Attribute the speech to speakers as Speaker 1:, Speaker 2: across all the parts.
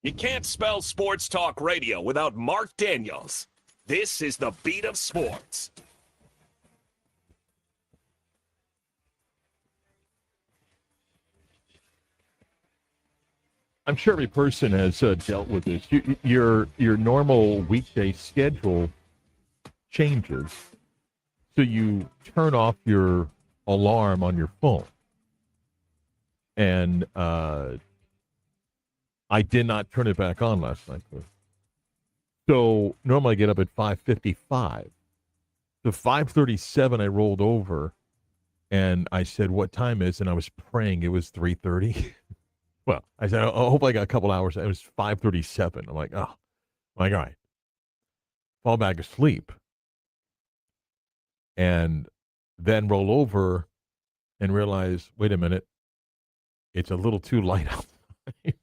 Speaker 1: You can't spell sports talk radio without Marc Daniels. This is the beat of sports.
Speaker 2: I'm sure every person has dealt with this. Your normal weekday schedule changes, so you turn off your alarm on your phone. And I did not turn it back on last night. So normally I get up at 5:55. So 5:37 I rolled over, and I said, "What time is?" And I was praying it was 3:30. Well, I said, I hope I got a couple hours. It was 5:37. I'm like, oh, all right, fall back asleep, and then roll over and realize, wait a minute, it's a little too light outside.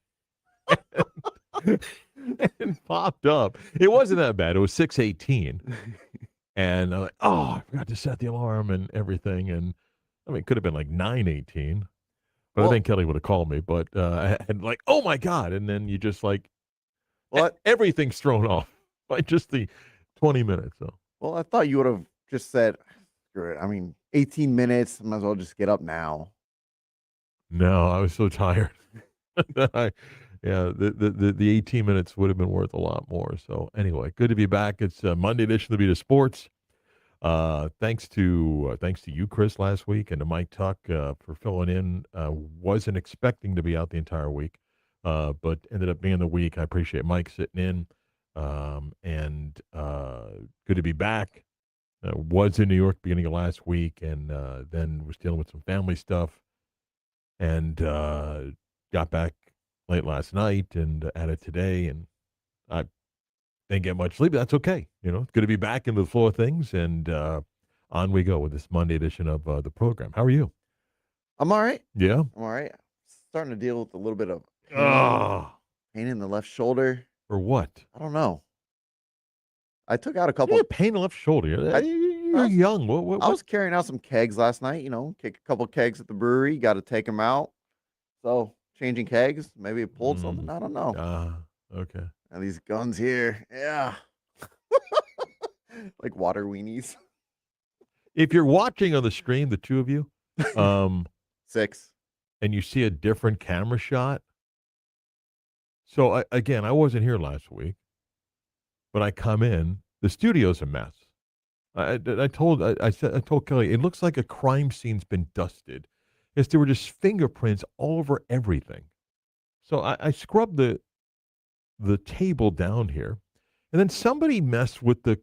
Speaker 2: And popped up. It wasn't that bad. It was 6:18, and I'm like, oh, I forgot to set the alarm and everything. And I mean, it could have been like 9:18. But I think Kelly would have called me. But I had like, oh my God. And then you just like,
Speaker 3: What?
Speaker 2: Everything's thrown off by just the 20 minutes. So.
Speaker 3: Well, I thought you would have just said, screw it. I mean, 18 minutes. Might as well just get up now.
Speaker 2: No, I was so tired. The 18 minutes would have been worth a lot more. So anyway, good to be back. It's Monday edition of the Beat of Sports. Thanks to you, Chris, last week, and to Mike Tuck for filling in. Wasn't expecting to be out the entire week, but ended up being the week. I appreciate Mike sitting in, and good to be back. Was in New York beginning of last week, and then was dealing with some family stuff, and got back late last night and at it today, and I didn't get much sleep. That's okay. It's good to be back into the flow of things, and on we go with this Monday edition of the program. How are you?
Speaker 3: I'm all right.
Speaker 2: Yeah?
Speaker 3: I'm all right. Starting to deal with a little bit of pain in the left shoulder.
Speaker 2: For what?
Speaker 3: I don't know. I took out a couple.
Speaker 2: Yeah, pain in the left shoulder. You're young. What?
Speaker 3: I was carrying out some kegs last night. Kick a couple kegs at the brewery. Got to take them out. So changing kegs, maybe it pulled something. I don't know.
Speaker 2: Okay.
Speaker 3: And these guns here, yeah, like water weenies.
Speaker 2: If you're watching on the stream, the two of you,
Speaker 3: 6,
Speaker 2: and you see a different camera shot. So I wasn't here last week, but I come in. The studio's a mess. I told Kelly, it looks like a crime scene's been dusted. Yes, there were just fingerprints all over everything. So I scrubbed the table down here, and then somebody messed with the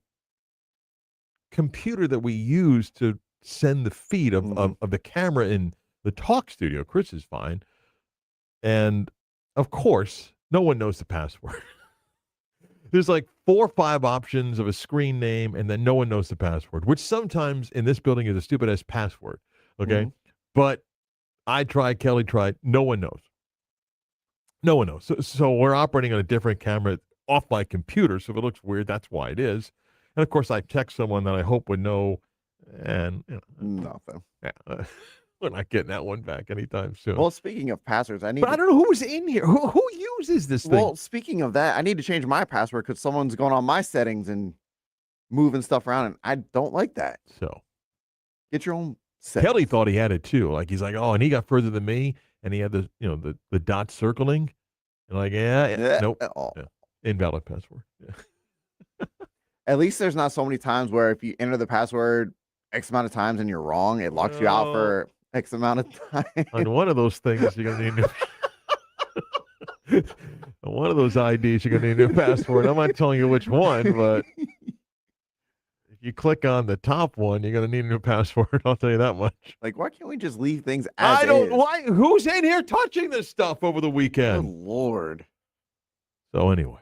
Speaker 2: computer that we use to send the feed of the camera in the talk studio. Chris is fine. And of course, no one knows the password. There's like 4 or 5 options of a screen name, and then no one knows the password, which sometimes in this building is a stupid ass password. Okay. But I tried, Kelly tried, no one knows. No one knows. So we're operating on a different camera off my computer. So if it looks weird, that's why it is. And of course, I text someone that I hope would know, and
Speaker 3: nothing.
Speaker 2: Yeah, we're not getting that one back anytime soon.
Speaker 3: Well, speaking of passwords,
Speaker 2: But I don't know who was in here. Who uses this thing?
Speaker 3: Well, speaking of that, I need to change my password because someone's going on my settings and moving stuff around, and I don't like that.
Speaker 2: So
Speaker 3: get your own settings.
Speaker 2: Kelly thought he had it too. Like he's like, oh, and he got further than me, and he had the dot circling, and like, nope, yeah. Invalid password. Yeah.
Speaker 3: At least there's not so many times where if you enter the password X amount of times and you're wrong, it locks you out for X amount of time.
Speaker 2: On one of those things, you're gonna need on one of those IDs, you're gonna need a new password. I'm not telling you which one, but if you click on the top one, you're gonna need a new password. I'll tell you that much.
Speaker 3: Like, why can't we just leave things as
Speaker 2: I don't.
Speaker 3: is?
Speaker 2: Why? Who's in here touching this stuff over the weekend?
Speaker 3: Good Lord.
Speaker 2: So anyway,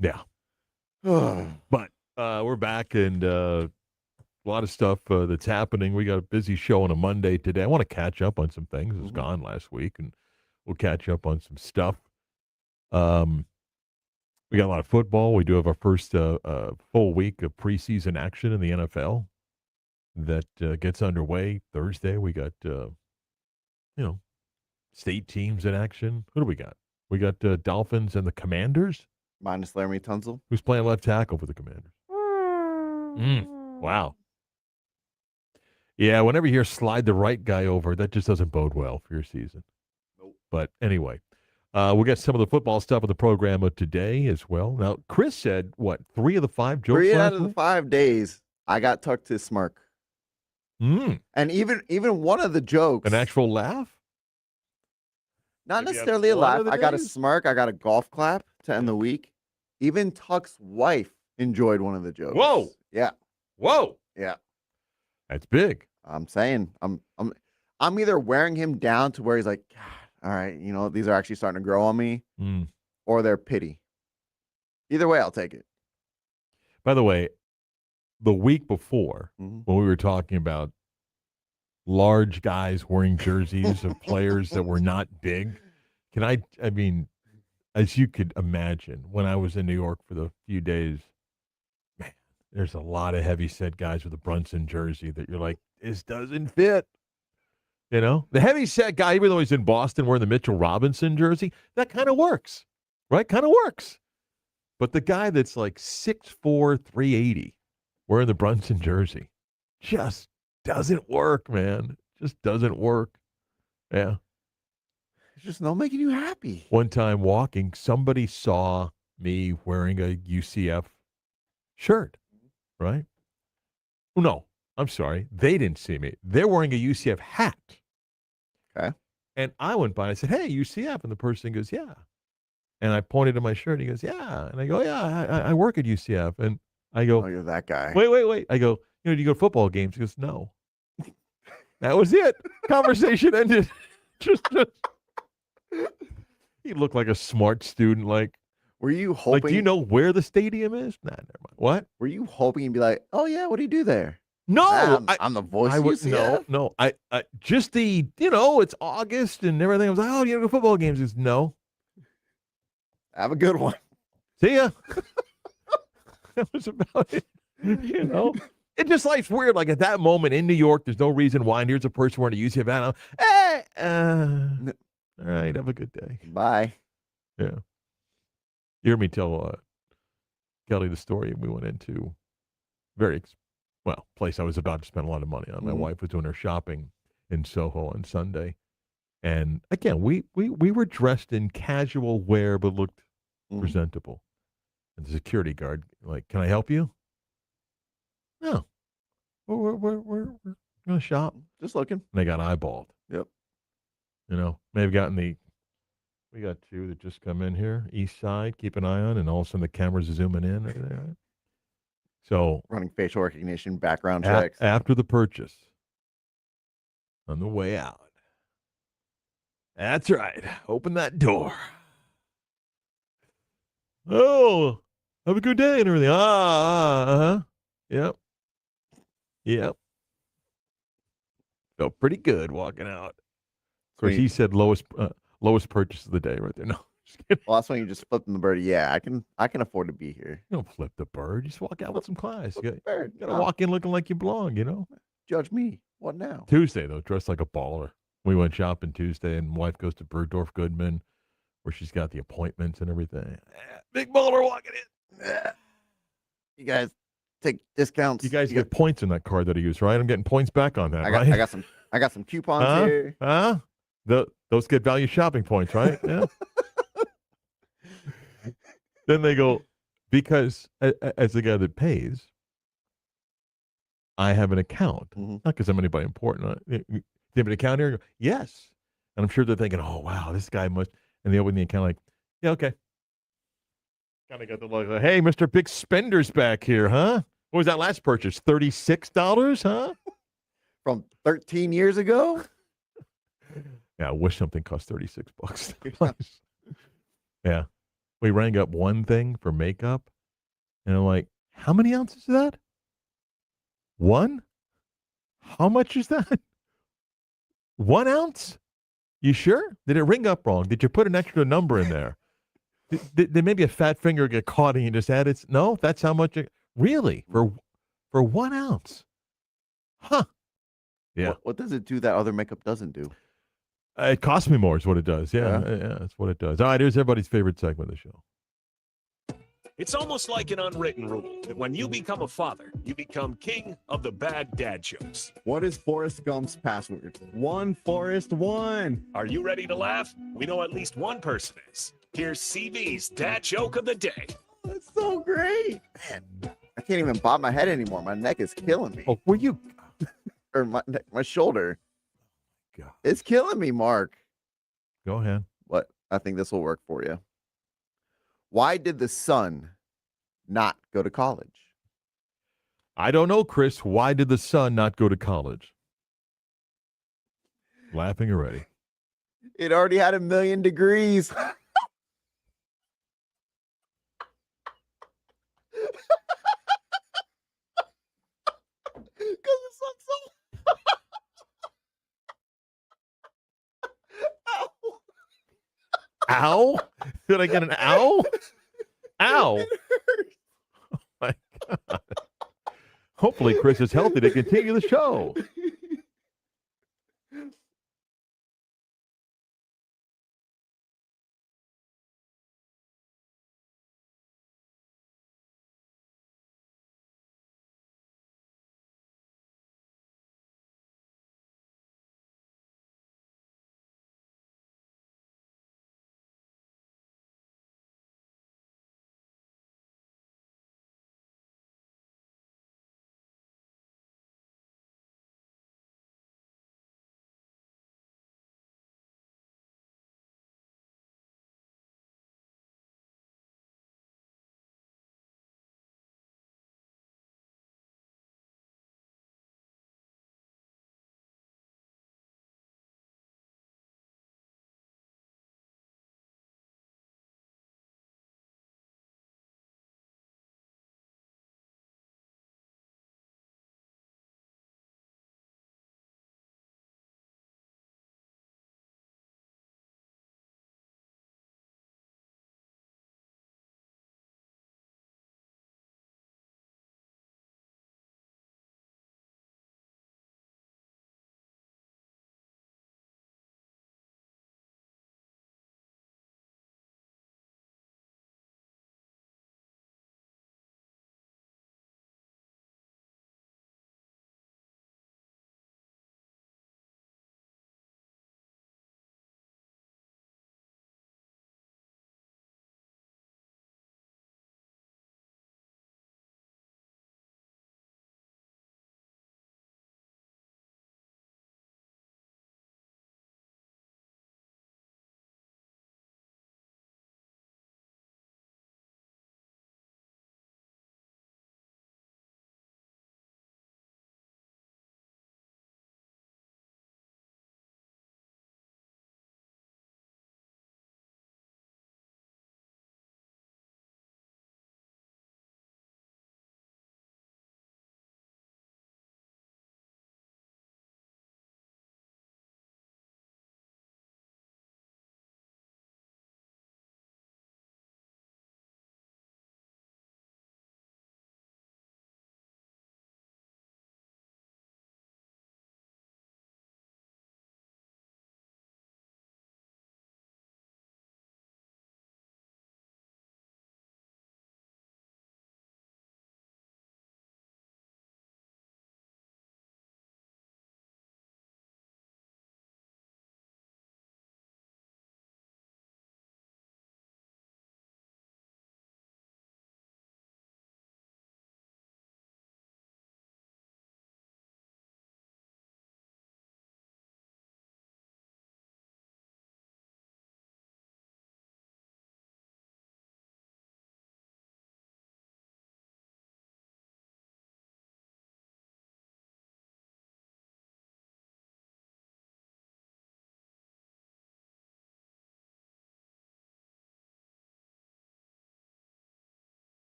Speaker 2: yeah. But we're back, and a lot of stuff that's happening. We got a busy show on a Monday today. I want to catch up on some things that's gone last week, and we'll catch up on some stuff. We got a lot of football. We do have our first full week of preseason action in the NFL that gets underway Thursday. We got state teams in action. Who do we got? We got Dolphins and the Commanders.
Speaker 3: Minus Laramie Tunsil.
Speaker 2: Who's playing left tackle for the Commanders? Wow. Yeah, whenever you hear slide the right guy over, that just doesn't bode well for your season.
Speaker 3: Nope.
Speaker 2: But anyway, we'll get some of the football stuff on the program of today as well. Now, Chris said, what, 3 of the 5 jokes
Speaker 3: 3
Speaker 2: last
Speaker 3: out of the
Speaker 2: week?
Speaker 3: 5 days, I got tucked to smirk. And even one of the jokes.
Speaker 2: An actual laugh?
Speaker 3: Not
Speaker 2: Maybe
Speaker 3: necessarily a
Speaker 2: one
Speaker 3: laugh.
Speaker 2: of the
Speaker 3: I got a
Speaker 2: days?
Speaker 3: smirk. I got a golf clap to end the week. Even Tuck's wife enjoyed one of the jokes.
Speaker 2: Whoa.
Speaker 3: Yeah.
Speaker 2: Whoa.
Speaker 3: Yeah.
Speaker 2: That's big.
Speaker 3: I'm saying I'm either wearing him down to where he's like, God, all right, these are actually starting to grow on me, or they're pity. Either way, I'll take it.
Speaker 2: By the way, the week before,
Speaker 3: Mhm.
Speaker 2: when we were talking about large guys wearing jerseys of players that were not big, I mean, as you could imagine, when I was in New York for the few days, man, there's a lot of heavy-set guys with a Brunson jersey that you're like, this doesn't fit. The heavy-set guy, even though he's in Boston wearing the Mitchell Robinson jersey, that kind of works, right? Kind of works. But the guy that's like 6'4", 380, wearing the Brunson jersey, just doesn't work, man. Just doesn't work. Yeah.
Speaker 3: It's just not making you happy.
Speaker 2: One time walking, somebody saw me wearing a UCF shirt, right? No, I'm sorry. They didn't see me. They're wearing a UCF hat.
Speaker 3: Okay.
Speaker 2: And I went by and I said, hey, UCF. And the person goes, yeah. And I pointed to my shirt. He goes, yeah. And I go, yeah, I work at UCF. And I go,
Speaker 3: oh, you're that guy.
Speaker 2: Wait. I go, do you go to football games? He goes, no. That was it. Conversation ended. just. He looked like a smart student. Like,
Speaker 3: were you hoping?
Speaker 2: Like, do you know where the stadium is? Nah, never mind. What?
Speaker 3: Were you hoping he'd be like, oh yeah, what do you do there?
Speaker 2: No,
Speaker 3: I'm the voice of UCF.
Speaker 2: No. I just the it's August and everything. I was like, oh, you go to football games? He goes, no.
Speaker 3: Have a good one.
Speaker 2: See ya. That was about it. It just life's weird. Like at that moment in New York, there's no reason why. And here's a person wearing a UCF hat. Hey, all right, have a good day.
Speaker 3: Bye.
Speaker 2: Yeah. You heard me tell Kelly the story. We went into place I was about to spend a lot of money on. My wife was doing her shopping in Soho on Sunday. And again, we were dressed in casual wear but looked presentable. And the security guard, like, can I help you? No. We're going to shop.
Speaker 3: Just looking.
Speaker 2: And they got eyeballed.
Speaker 3: Yep.
Speaker 2: May have gotten we got 2 that just come in here, east side, keep an eye on, and all of a sudden the camera's zooming in. Right? So
Speaker 3: running facial recognition, background checks.
Speaker 2: After the purchase, on the way out. That's right. Open that door. Oh, have a good day and everything. Yep. Felt pretty good walking out. Of course, he said lowest purchase of the day right there. No, just kidding.
Speaker 3: Well, that's when you just flip the bird. Yeah, I can afford to be here.
Speaker 2: You don't flip the bird. You just walk out with some class. You got to
Speaker 3: No.
Speaker 2: walk in looking like you belong,
Speaker 3: Judge me. What now?
Speaker 2: Tuesday, though, dressed like a baller. We went shopping Tuesday, and wife goes to Bergdorf Goodman, where she's got the appointments and everything. Big baller walking in.
Speaker 3: You guys take discounts.
Speaker 2: You guys get points in that card that I use, right? I'm getting points back on that, right?
Speaker 3: I got some coupons here.
Speaker 2: Those get value shopping points, right? Yeah. Then they go, because as the guy that pays, I have an account. Not because I'm anybody important. Do you have an account here? I go, yes. And I'm sure they're thinking, oh, wow, this guy must. And they open the account like, yeah, okay. Kind of got the look like, hey, Mr. Big Spender's back here, huh? What was that last purchase? $36, huh?
Speaker 3: From 13 years ago?
Speaker 2: Yeah, I wish something cost $36. Yeah. We rang up one thing for makeup, and I'm like, how many ounces is that? 1? How much is that? 1 ounce? You sure? Did it ring up wrong? Did you put an extra number in there? Did maybe a fat finger get caught and you just added? No, that's how much. Really? For 1 ounce? Huh. Yeah.
Speaker 3: What does it do that other makeup doesn't do?
Speaker 2: It costs me more is what it does. Yeah,
Speaker 3: Yeah.
Speaker 2: yeah, that's what it does. All right, here's everybody's favorite segment of the show.
Speaker 1: It's almost like an unwritten rule that when you become a father, you become king of the bad dad jokes.
Speaker 4: What is Forrest Gump's password? One Forrest one.
Speaker 1: Are you ready to laugh? We know at least one person is. Here's CV's dad joke of the day.
Speaker 4: That's so great.
Speaker 3: Man, I can't even bob my head anymore. My neck is killing me.
Speaker 2: Oh, were you?
Speaker 3: Or my shoulder.
Speaker 2: God.
Speaker 3: It's killing me, Mark.
Speaker 2: Go ahead.
Speaker 3: What? I think this will work for you. Why did the sun not go to college?
Speaker 2: I don't know, Chris. Why did the son not go to college? Laughing already.
Speaker 3: It already had 1,000,000 degrees. Because the sun's so. Ow.
Speaker 2: Ow? Did I get an ow? Ow.
Speaker 3: It hurts.
Speaker 2: Oh my God. Hopefully, Chris is healthy to continue the show.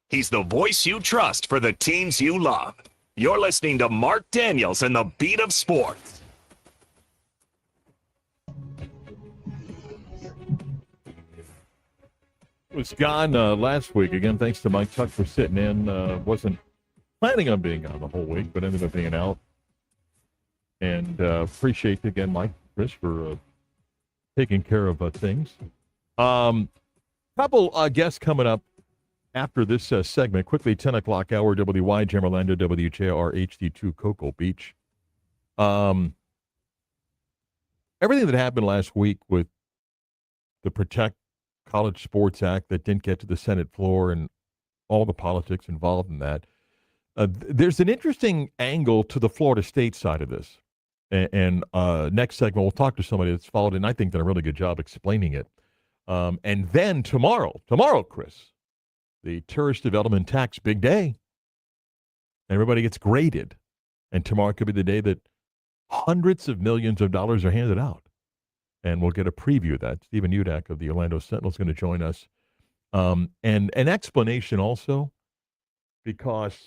Speaker 1: He's the voice you trust for the teams you love. You're listening to Marc Daniels and the Beat of Sports.
Speaker 2: Was gone last week. Again, thanks to Mike Tuck for sitting in. Wasn't planning on being on the whole week, but ended up being out. And appreciate, again, Mike, Chris, for taking care of things. Couple guests coming up after this segment. Quickly, 10 o'clock hour, WYGM Orlando, WJR HD2 Cocoa Beach. Everything that happened last week with the Protect College Sports Act that didn't get to the Senate floor and all the politics involved in that. There's an interesting angle to the Florida State side of this. And next segment, we'll talk to somebody that's followed it, and I think done a really good job explaining it. And then tomorrow, Chris, the tourist development tax, big day. Everybody gets graded. And tomorrow could be the day that hundreds of millions of dollars are handed out. And we'll get a preview of that. Stephen Udak of the Orlando Sentinel is going to join us. And an explanation also, because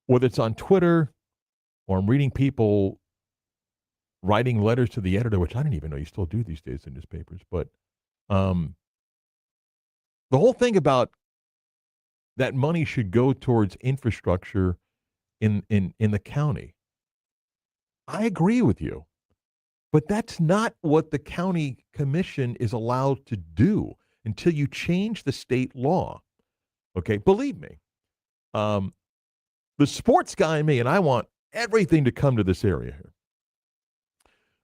Speaker 2: whether it's on Twitter or I'm reading people writing letters to the editor, which I didn't even know you still do these days in newspapers, but the whole thing about that money should go towards infrastructure in the county. I agree with you. But that's not what the county commission is allowed to do until you change the state law. Okay, believe me. The sports guy in me, and I want everything to come to this area here.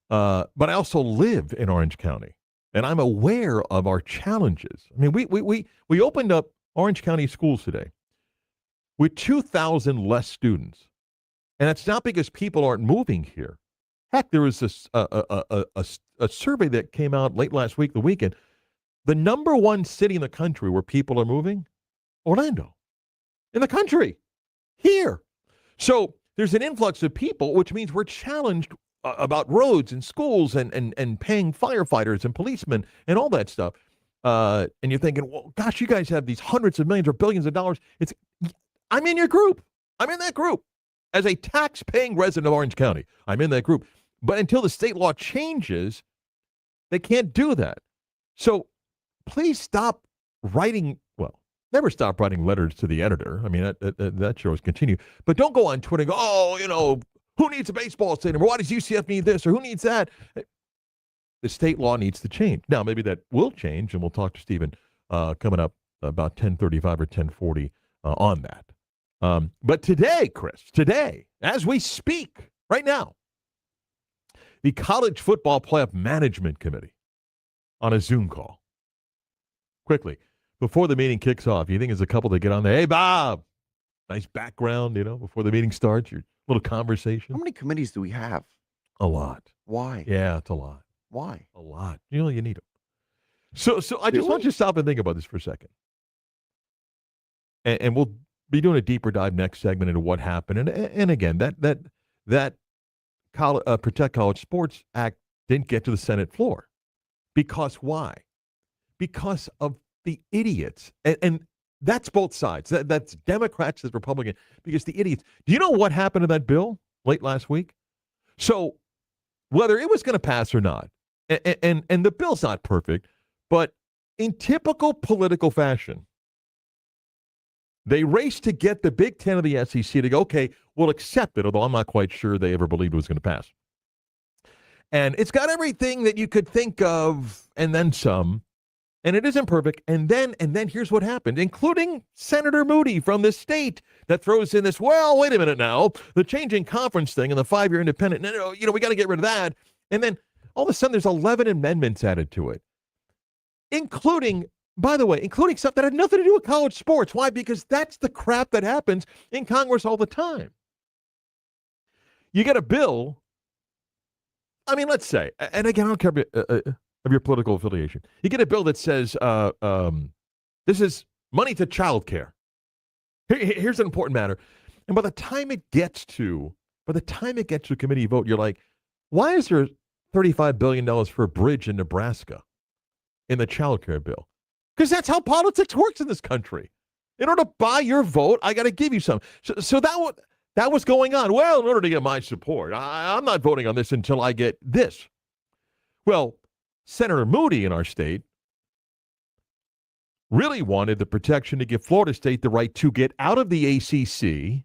Speaker 2: But I also live in Orange County, and I'm aware of our challenges. I mean, we opened up Orange County schools today with 2,000 less students. And that's not because people aren't moving here. Heck, there was a survey that came out late last week, the weekend. The number one city in the country where people are moving, Orlando. In the country. Here. So there's an influx of people, which means we're challenged about roads and schools and paying firefighters and policemen and all that stuff. And you're thinking, well, gosh, you guys have these hundreds of millions or billions of dollars. I'm in your group. I'm in that group. As a tax-paying resident of Orange County, I'm in that group. But until the state law changes, they can't do that. So please stop writing, well, never stop writing letters to the editor. I mean, that should always continue. But don't go on Twitter and go, oh, who needs a baseball stadium? Or why does UCF need this? Or who needs that? The state law needs to change. Now, maybe that will change, and we'll talk to Stephen coming up about 10:35 or 10:40 on that. But today, Chris, as we speak right now, the College Football Playoff Management Committee on a Zoom call. Quickly, before the meeting kicks off, you think there's a couple that get on there, hey, Bob, nice background, before the meeting starts, your little conversation.
Speaker 3: How many committees do we have?
Speaker 2: A lot.
Speaker 3: Why?
Speaker 2: Yeah, it's a lot.
Speaker 3: Why?
Speaker 2: A lot. You need them. So I just want you to stop and think about this for a second. And we'll be doing a deeper dive next segment into what happened. And again, that Protect College Sports Act didn't get to the Senate floor. Because why? Because of the idiots. And that's both sides. That's Democrats, that's Republicans. Because the idiots. Do you know what happened to that bill late last week? So whether it was going to pass or not, and the bill's not perfect, but in typical political fashion, they raced to get the Big Ten of the SEC to go, okay, we'll accept it, although I'm not quite sure they ever believed it was going to pass. And it's got everything that you could think of and then some, and it isn't perfect. And then here's what happened, including Senator Moody from the state that throws in this, well, wait a minute now, the changing conference thing and the 5-year independent, no, we got to get rid of that. And then all of a sudden there's 11 amendments added to it, including stuff that had nothing to do with college sports. Why? Because that's the crap that happens in Congress all the time. You get a bill, I mean, let's say, and again, I don't care of your political affiliation. You get a bill that says, this is money to child care. Here's an important matter. And by the time it gets to a committee vote, you're like, why is there $35 billion for a bridge in Nebraska in the child care bill? Because that's how politics works in this country. In order to buy your vote, I got to give you some. So that was going on. Well, in order to get my support, I'm not voting on this until I get this. Well, Senator Moody in our state really wanted the protection to give Florida State the right to get out of the ACC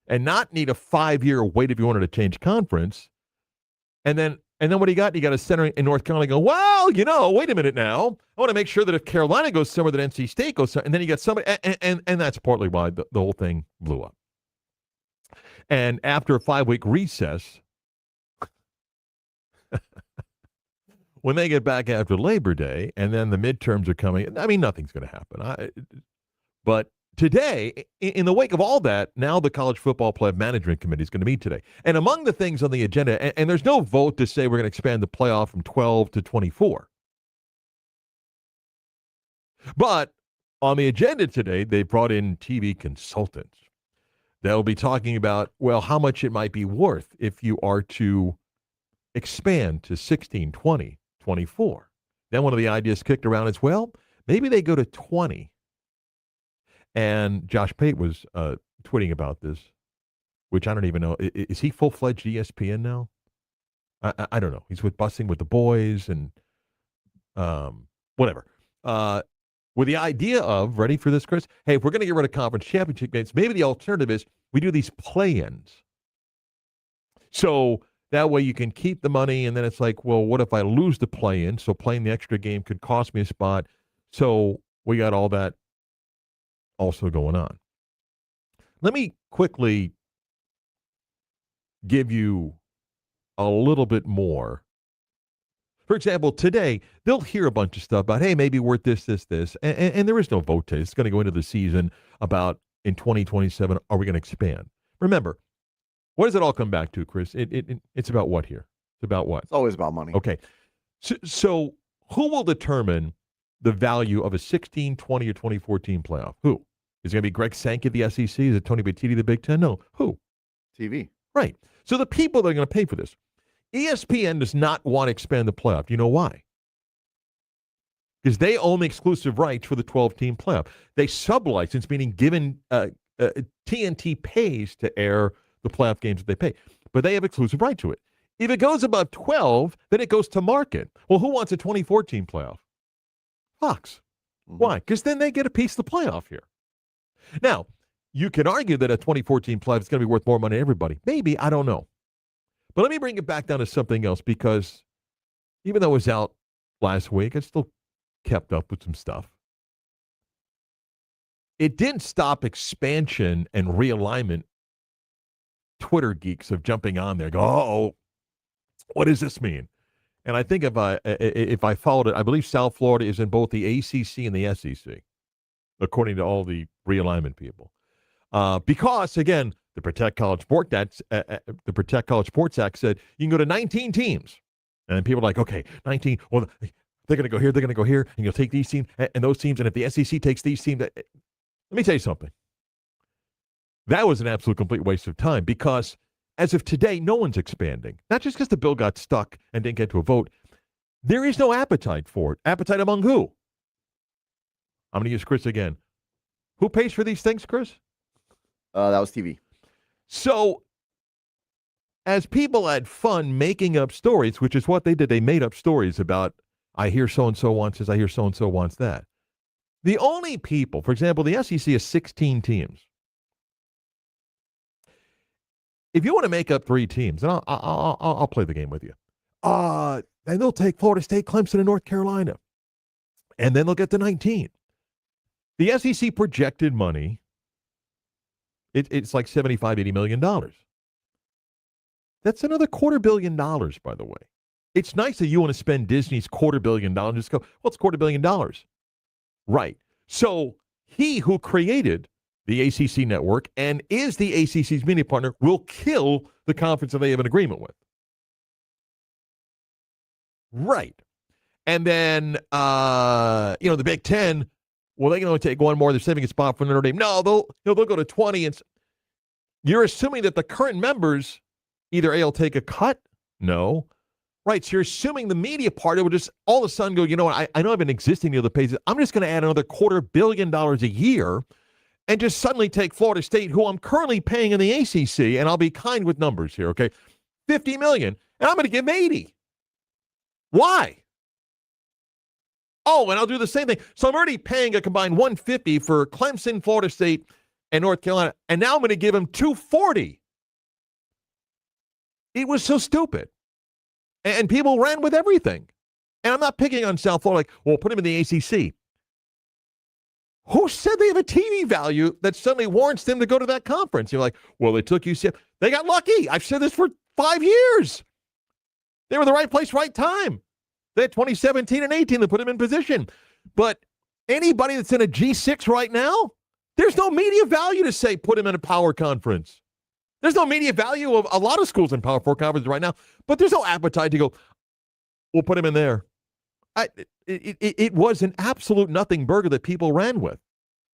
Speaker 2: and not need a 5-year wait if you wanted to change conference. And then what do you got? You got a senator in North Carolina going, well, wait a minute now. I want to make sure that if Carolina goes somewhere, that NC State goes somewhere. And then you got somebody, and that's partly why the whole thing blew up. And after a 5-week recess, when they get back after Labor Day, and then the midterms are coming, I mean, nothing's going to happen. But today, in the wake of all that, now the College Football Playoff Management Committee is going to meet today. And among the things on the agenda, and there's no vote to say we're going to expand the playoff from 12 to 24. But on the agenda today, they brought in TV consultants. They'll be talking about, well, how much it might be worth if you are to expand to 16, 20, 24. Then one of the ideas kicked around is, well, maybe they go to 20. And Josh Pate was tweeting about this, which I don't even know. Is he full-fledged ESPN now? I don't know. He's busing with the boys and whatever. With the idea of, ready for this, Chris? Hey, if we're going to get rid of conference championship games, maybe the alternative is we do these play-ins. So that way you can keep the money, and then it's like, well, what if I lose the play-in? So playing the extra game could cost me a spot. So we got all that also going on. Let me quickly give you a little bit more. For example, today, they'll hear a bunch of stuff about, hey, maybe worth this, and there is no vote today. It's going to go into the season about in 2027, are we going to expand? Remember, what does it all come back to, Chris? It's about what here? It's about what?
Speaker 3: It's always about money.
Speaker 2: Okay. So who will determine the value of a 16, 20, or 2014 playoff? Who? Is it going to be Greg Sankey of the SEC? Is it Tony Bettini of the Big Ten? No. Who?
Speaker 3: TV.
Speaker 2: Right. So the people that are going to pay for this. ESPN does not want to expand the playoff. Do you know why? Because they own the exclusive rights for the 12-team playoff. They sublicense, meaning given TNT pays to air the playoff games that they pay. But they have exclusive right to it. If it goes above 12, then it goes to market. Well, who wants a 2014 playoff? Fox. Mm-hmm. Why? Because then they get a piece of the playoff here. Now, you can argue that a 2014 playoff is going to be worth more money to everybody. Maybe, I don't know. But let me bring it back down to something else, because even though it was out last week, I still kept up with some stuff. It didn't stop expansion and realignment Twitter geeks of jumping on there, go, oh, what does this mean? And I think if I followed it, I believe South Florida is in both the ACC and the SEC, according to all the realignment people. Because, again, the Protect College Sports Act said you can go to 19 teams. And people are like, okay, 19, well, they're going to go here, and you'll take these teams and those teams, and if the SEC takes these teams, let me tell you something. That was an absolute complete waste of time, because as of today, no one's expanding. Not just because the bill got stuck and didn't get to a vote. There is no appetite for it. Appetite among who? I'm going to use Chris again. Who pays for these things, Chris?
Speaker 3: That was TV.
Speaker 2: So, as people had fun making up stories, which is what they did, they made up stories about, I hear so-and-so wants this, I hear so-and-so wants that. The only people, for example, the SEC has 16 teams. If you want to make up 3 teams, and I'll play the game with you, and they'll take Florida State, Clemson, and North Carolina, and then they'll get to 19. The SEC projected money, it's like $75-80 million. That's another $250 million, by the way. It's nice that you want to spend Disney's $250 million and just go, well, it's $250 million. Right. So he who created the ACC network and is the ACC's media partner will kill the conference that they have an agreement with. Right. And then, the Big Ten, well, they can only take one more. They're saving a spot for Notre Dame. No, they'll go to 20. And you're assuming that the current members either A, will take a cut. No. Right. So you're assuming the media part will just all of a sudden go, you know what? I know I have an existing deal that pays it. I'm just going to add another $250 million a year and just suddenly take Florida State, who I'm currently paying in the ACC, and I'll be kind with numbers here, okay? $50 million, and I'm going to give them 80. Why? Oh, and I'll do the same thing. So I'm already paying a combined $150 for Clemson, Florida State, and North Carolina, and now I'm going to give them $240. It was so stupid. And people ran with everything. And I'm not picking on South Florida, like, well, put them in the ACC. Who said they have a TV value that suddenly warrants them to go to that conference? You're like, well, they took UCF. They got lucky. I've said this for 5 years. They were in the right place, right time. They had 2017 and 18 to put them in position. But anybody that's in a G6 right now, there's no media value to say put them in a power conference. There's no media value of a lot of schools in Power 4 conferences right now, but there's no appetite to go, we'll put them in there. It was an absolute nothing burger that people ran with.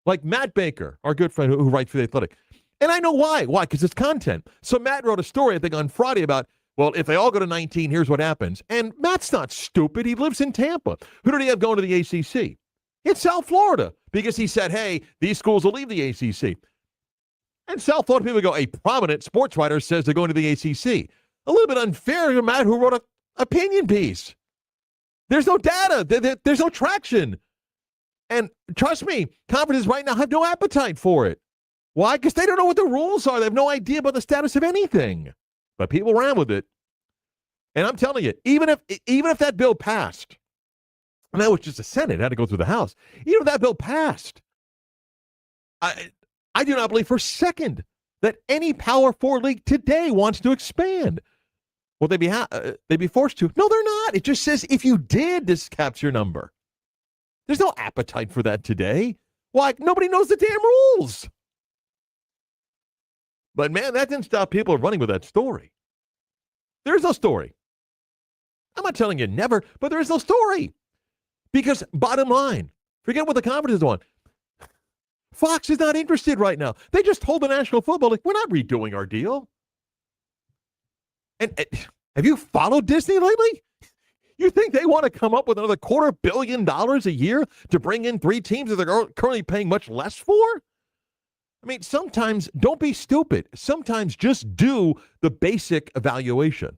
Speaker 2: Like Matt Baker, our good friend who writes for The Athletic. And I know why. Why? Because it's content. So Matt wrote a story, I think, on Friday about, well, if they all go to 19, here's what happens. And Matt's not stupid. He lives in Tampa. Who did he have going to the ACC? It's South Florida, because he said, hey, these schools will leave the ACC. And South Florida people go, a prominent sports writer says they're going to the ACC. A little bit unfair to Matt, who wrote an opinion piece. There's no data. There's no traction. And trust me, conferences right now have no appetite for it. Why? Because they don't know what the rules are. They have no idea about the status of anything. But people ran with it. And I'm telling you, even if that bill passed, and that was just the Senate, it had to go through the House. Even if that bill passed, I do not believe for a second that any Power 4 league today wants to expand. Will they be forced to? No, they're not. It just says if you did, this caps your number. There's no appetite for that today. Why? Nobody knows the damn rules. But man, that didn't stop people running with that story. There's no story. I'm not telling you never, but there is no story. Because bottom line, forget what the conferences want. Fox is not interested right now. They just told the National Football League, we're not redoing our deal. And have you followed Disney lately? You think they want to come up with another $250 million a year to bring in 3 teams that they're currently paying much less for? I mean, sometimes don't be stupid. Sometimes just do the basic evaluation.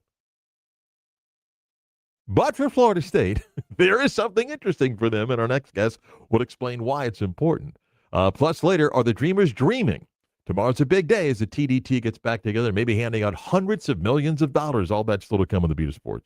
Speaker 2: But for Florida State, there is something interesting for them, and our next guest will explain why it's important. Plus, later, are the Dreamers dreaming? Tomorrow's a big day as the TDT gets back together, maybe handing out hundreds of millions of dollars. All that's still to come on the Beat of Sports.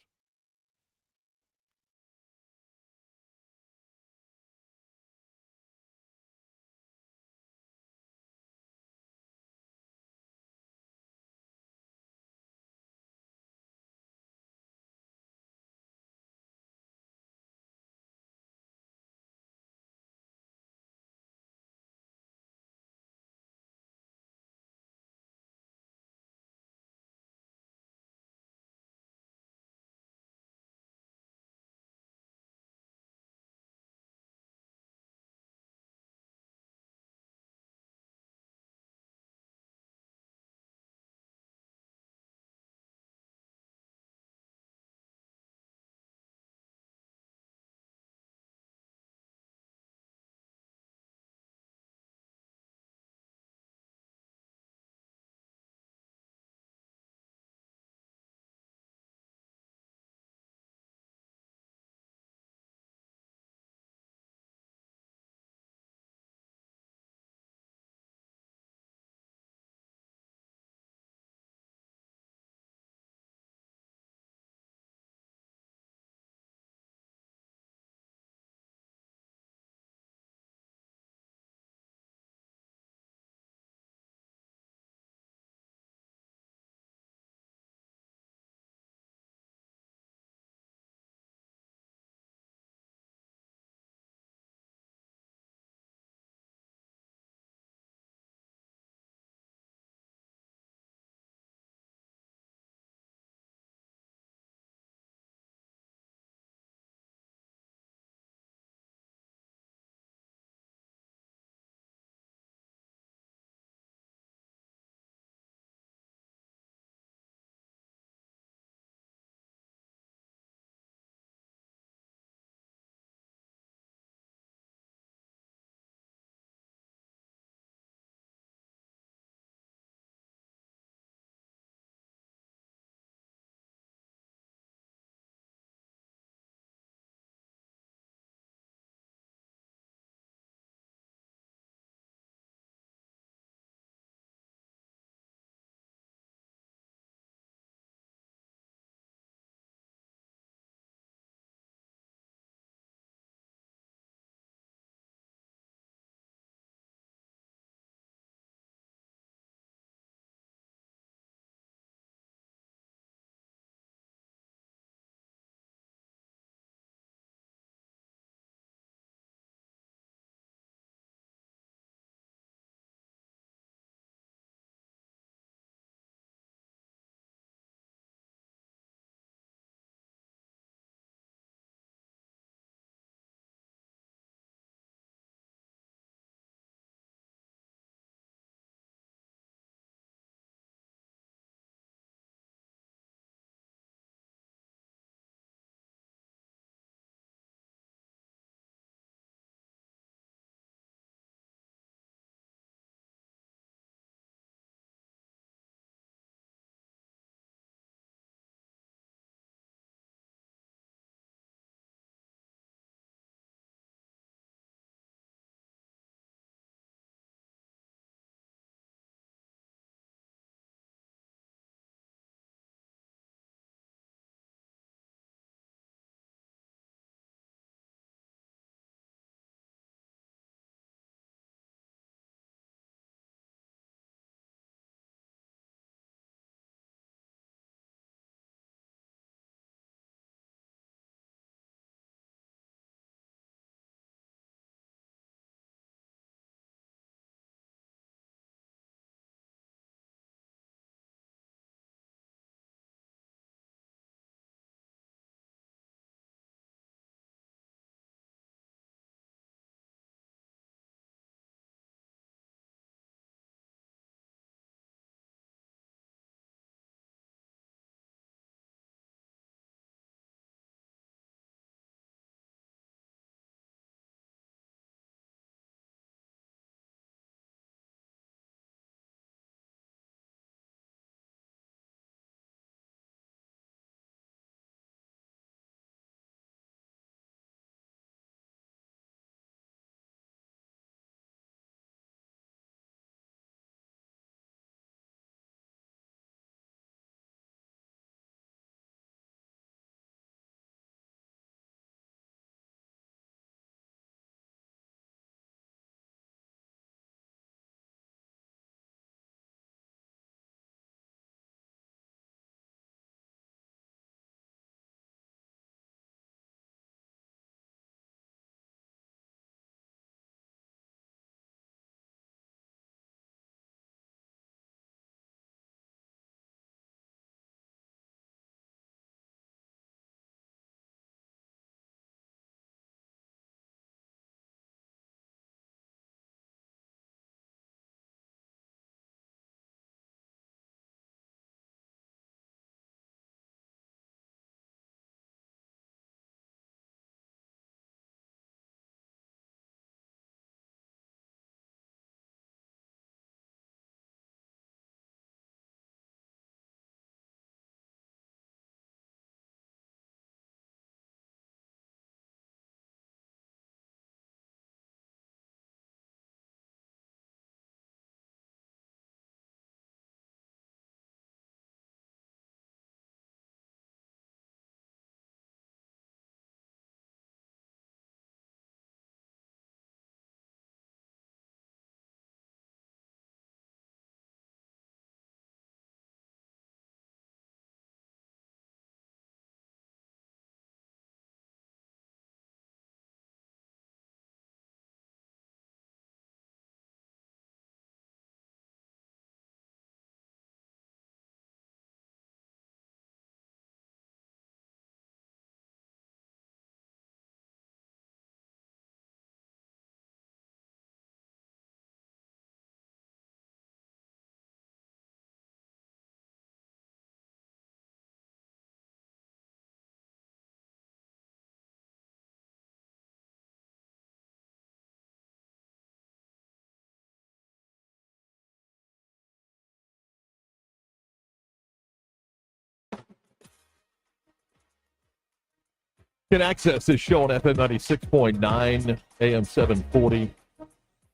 Speaker 2: Can access this show on FM 96.9, AM 740,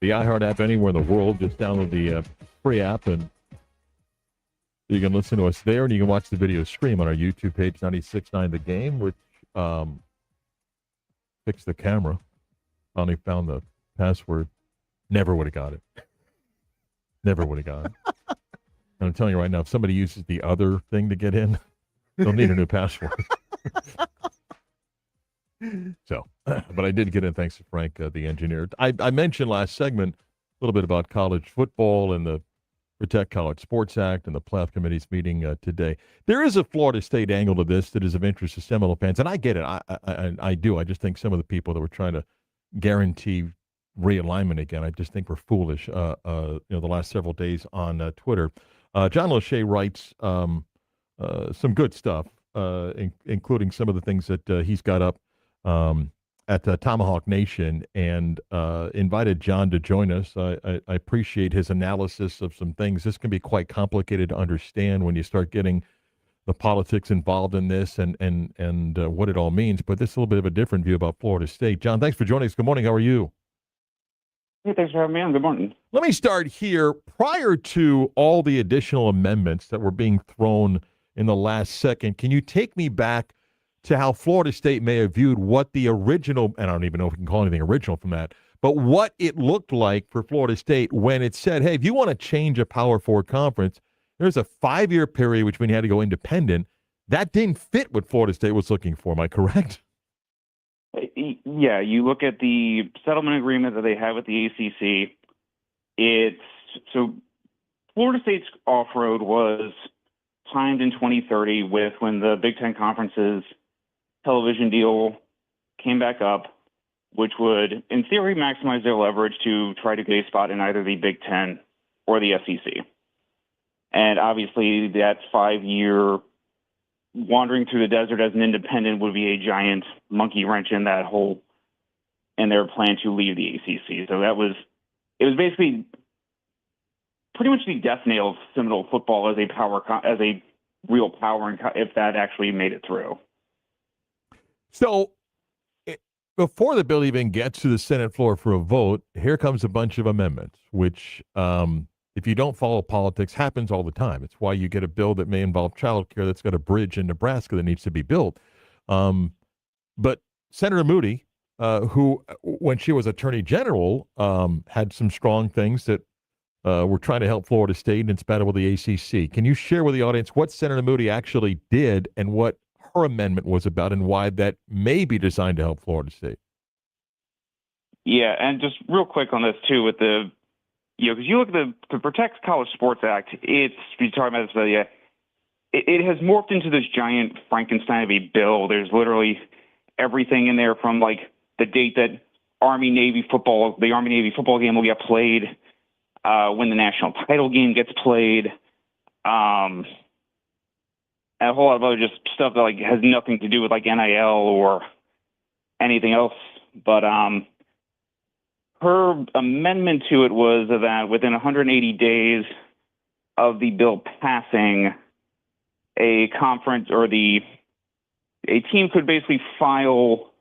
Speaker 2: the iHeart app anywhere in the world. Just download the free app and you can listen to us there, and you can watch the video stream on our YouTube page, 96.9 The Game, which fixed the camera. Finally found the password. Never would have got it. Never would have got it. And I'm telling you right now, if somebody uses the other thing to get in, they'll need a new password. So, but I did get in thanks to Frank, the engineer. I mentioned last segment a little bit about college football and the Protect College Sports Act and the playoff committee's meeting today. There is a Florida State angle to this that is of interest to Seminole fans, and I get it. I do. I just think some of the people that were trying to guarantee realignment again, I just think we're foolish. The last several days on Twitter, John Lachey writes some good stuff, including some of the things that he's got up at Tomahawk Nation, and invited John to join us. I appreciate his analysis of some things. This can be quite complicated to understand when you start getting the politics involved in this and what it all means. But this is a little bit of a different view about Florida State. John, thanks for joining us. Good morning. How are you?
Speaker 5: Hey, thanks for having me on. Good morning.
Speaker 2: Let me start here. Prior to all the additional amendments that were being thrown in the last second, can you take me back to how Florida State may have viewed what the original, and I don't even know if we can call anything original from that, but what it looked like for Florida State when it said, hey, if you want to change a Power Four conference, there's a 5-year period which when you had to go independent. That didn't fit what Florida State was looking for. Am I correct?
Speaker 5: Yeah, you look at the settlement agreement that they have with the ACC. So Florida State's off-road was timed in 2030 with when the Big Ten Conference's television deal came back up, which would, in theory, maximize their leverage to try to get a spot in either the Big Ten or the SEC. And obviously, that 5-year wandering through the desert as an independent would be a giant monkey wrench in that whole, in their plan to leave the ACC. So it was basically pretty much the death nail of Seminole football as a real power, if that actually made it through.
Speaker 2: So before the bill even gets to the Senate floor for a vote, here comes a bunch of amendments, which if you don't follow politics, happens all the time. It's why you get a bill that may involve child care that's got a bridge in Nebraska that needs to be built. But Senator Moody, who, when she was Attorney General, had some strong things that were trying to help Florida State and it's battle with the ACC. Can you share with the audience what Senator Moody actually did and what her amendment was about and why that may be designed to help Florida State?
Speaker 5: Yeah, and just real quick on this, too, with the because you look at the Protect College Sports Act, you're talking about this, it has morphed into this giant Frankenstein of a bill. There's literally everything in there from, like, the date that the Army-Navy football game will get played, when the national title game gets played, and a whole lot of other just stuff that, like, has nothing to do with, like, NIL or anything else. But her amendment to it was that within 180 days of the bill passing, a conference or a team could basically file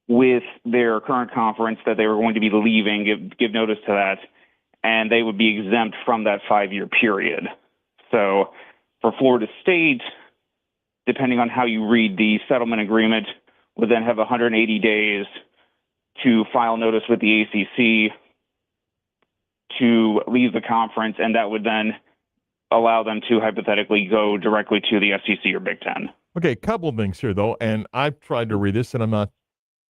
Speaker 5: with their current conference that they were going to be leaving, give notice to that, and they would be exempt from that 5-year period. So for Florida State, depending on how you read the settlement agreement, would then have 180 days to file notice with the ACC to leave the conference, and that would then allow them to hypothetically go directly to the SEC or Big Ten.
Speaker 2: Okay, a couple of things here, though, and I've tried to read this, and I'm not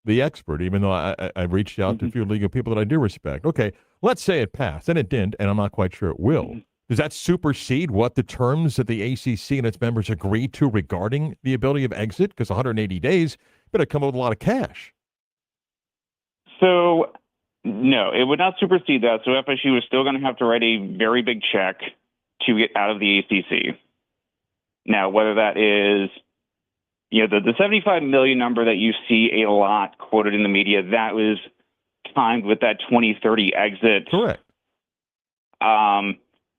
Speaker 2: the expert, even though I've reached out to a few legal people that I do respect. Okay, let's say it passed, and it didn't, and I'm not quite sure it will. Does that supersede what the terms that the ACC and its members agreed to regarding the ability of exit? Because 180 days better come up with a lot of cash.
Speaker 5: So, no, it would not supersede that. So FSU is still going to have to write a very big check to get out of the ACC. Now, whether that is, the $75 million number that you see a lot quoted in the media, that was timed with that 2030 exit.
Speaker 2: Correct.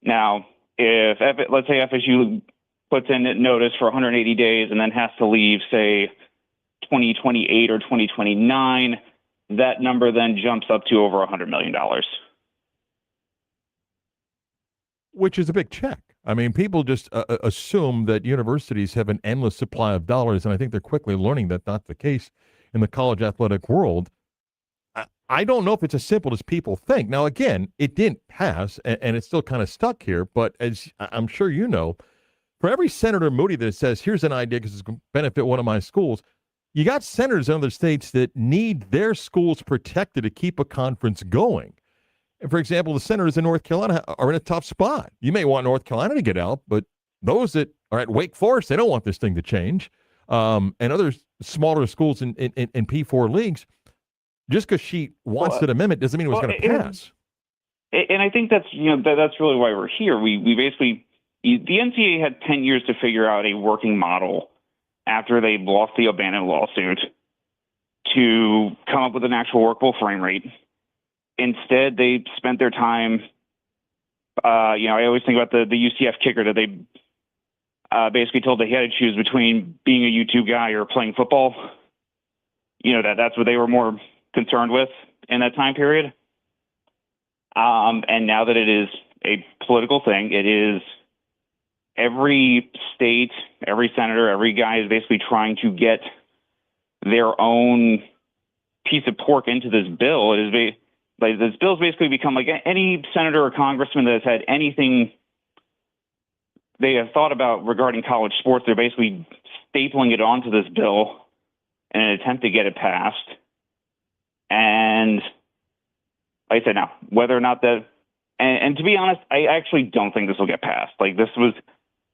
Speaker 5: Now, let's say FSU puts in notice for 180 days and then has to leave, say, 2028 or 2029, that number then jumps up to over $100 million.
Speaker 2: Which is a big check. I mean, people just assume that universities have an endless supply of dollars, and I think they're quickly learning that not the case in the college athletic world. I don't know if it's as simple as people think. Now, again, it didn't pass, and it's still kind of stuck here, but as I'm sure you know, for every Senator Moody that says, here's an idea because it's going to benefit one of my schools, you got senators in other states that need their schools protected to keep a conference going. And for example, the senators in North Carolina are in a tough spot. You may want North Carolina to get out, but those that are at Wake Forest, they don't want this thing to change. And other smaller schools in P4 leagues, just because she wants that amendment doesn't mean it was going to pass.
Speaker 5: And I think that's that's really why we're here. We basically, the NCAA had 10 years to figure out a working model after they lost the O'Bannon lawsuit to come up with an actual workable frame rate. Instead, they spent their time, I always think about the UCF kicker that they basically told that he had to choose between being a YouTube guy or playing football. That's what they were more concerned with in that time period. And now that it is a political thing, it is every state, every senator, every guy is basically trying to get their own piece of pork into this bill. This bill's basically become like any senator or congressman that has had anything they have thought about regarding college sports, they're basically stapling it onto this bill in an attempt to get it passed. And like I said, now, whether or not that, and to be honest, I actually don't think this will get passed. Like, this was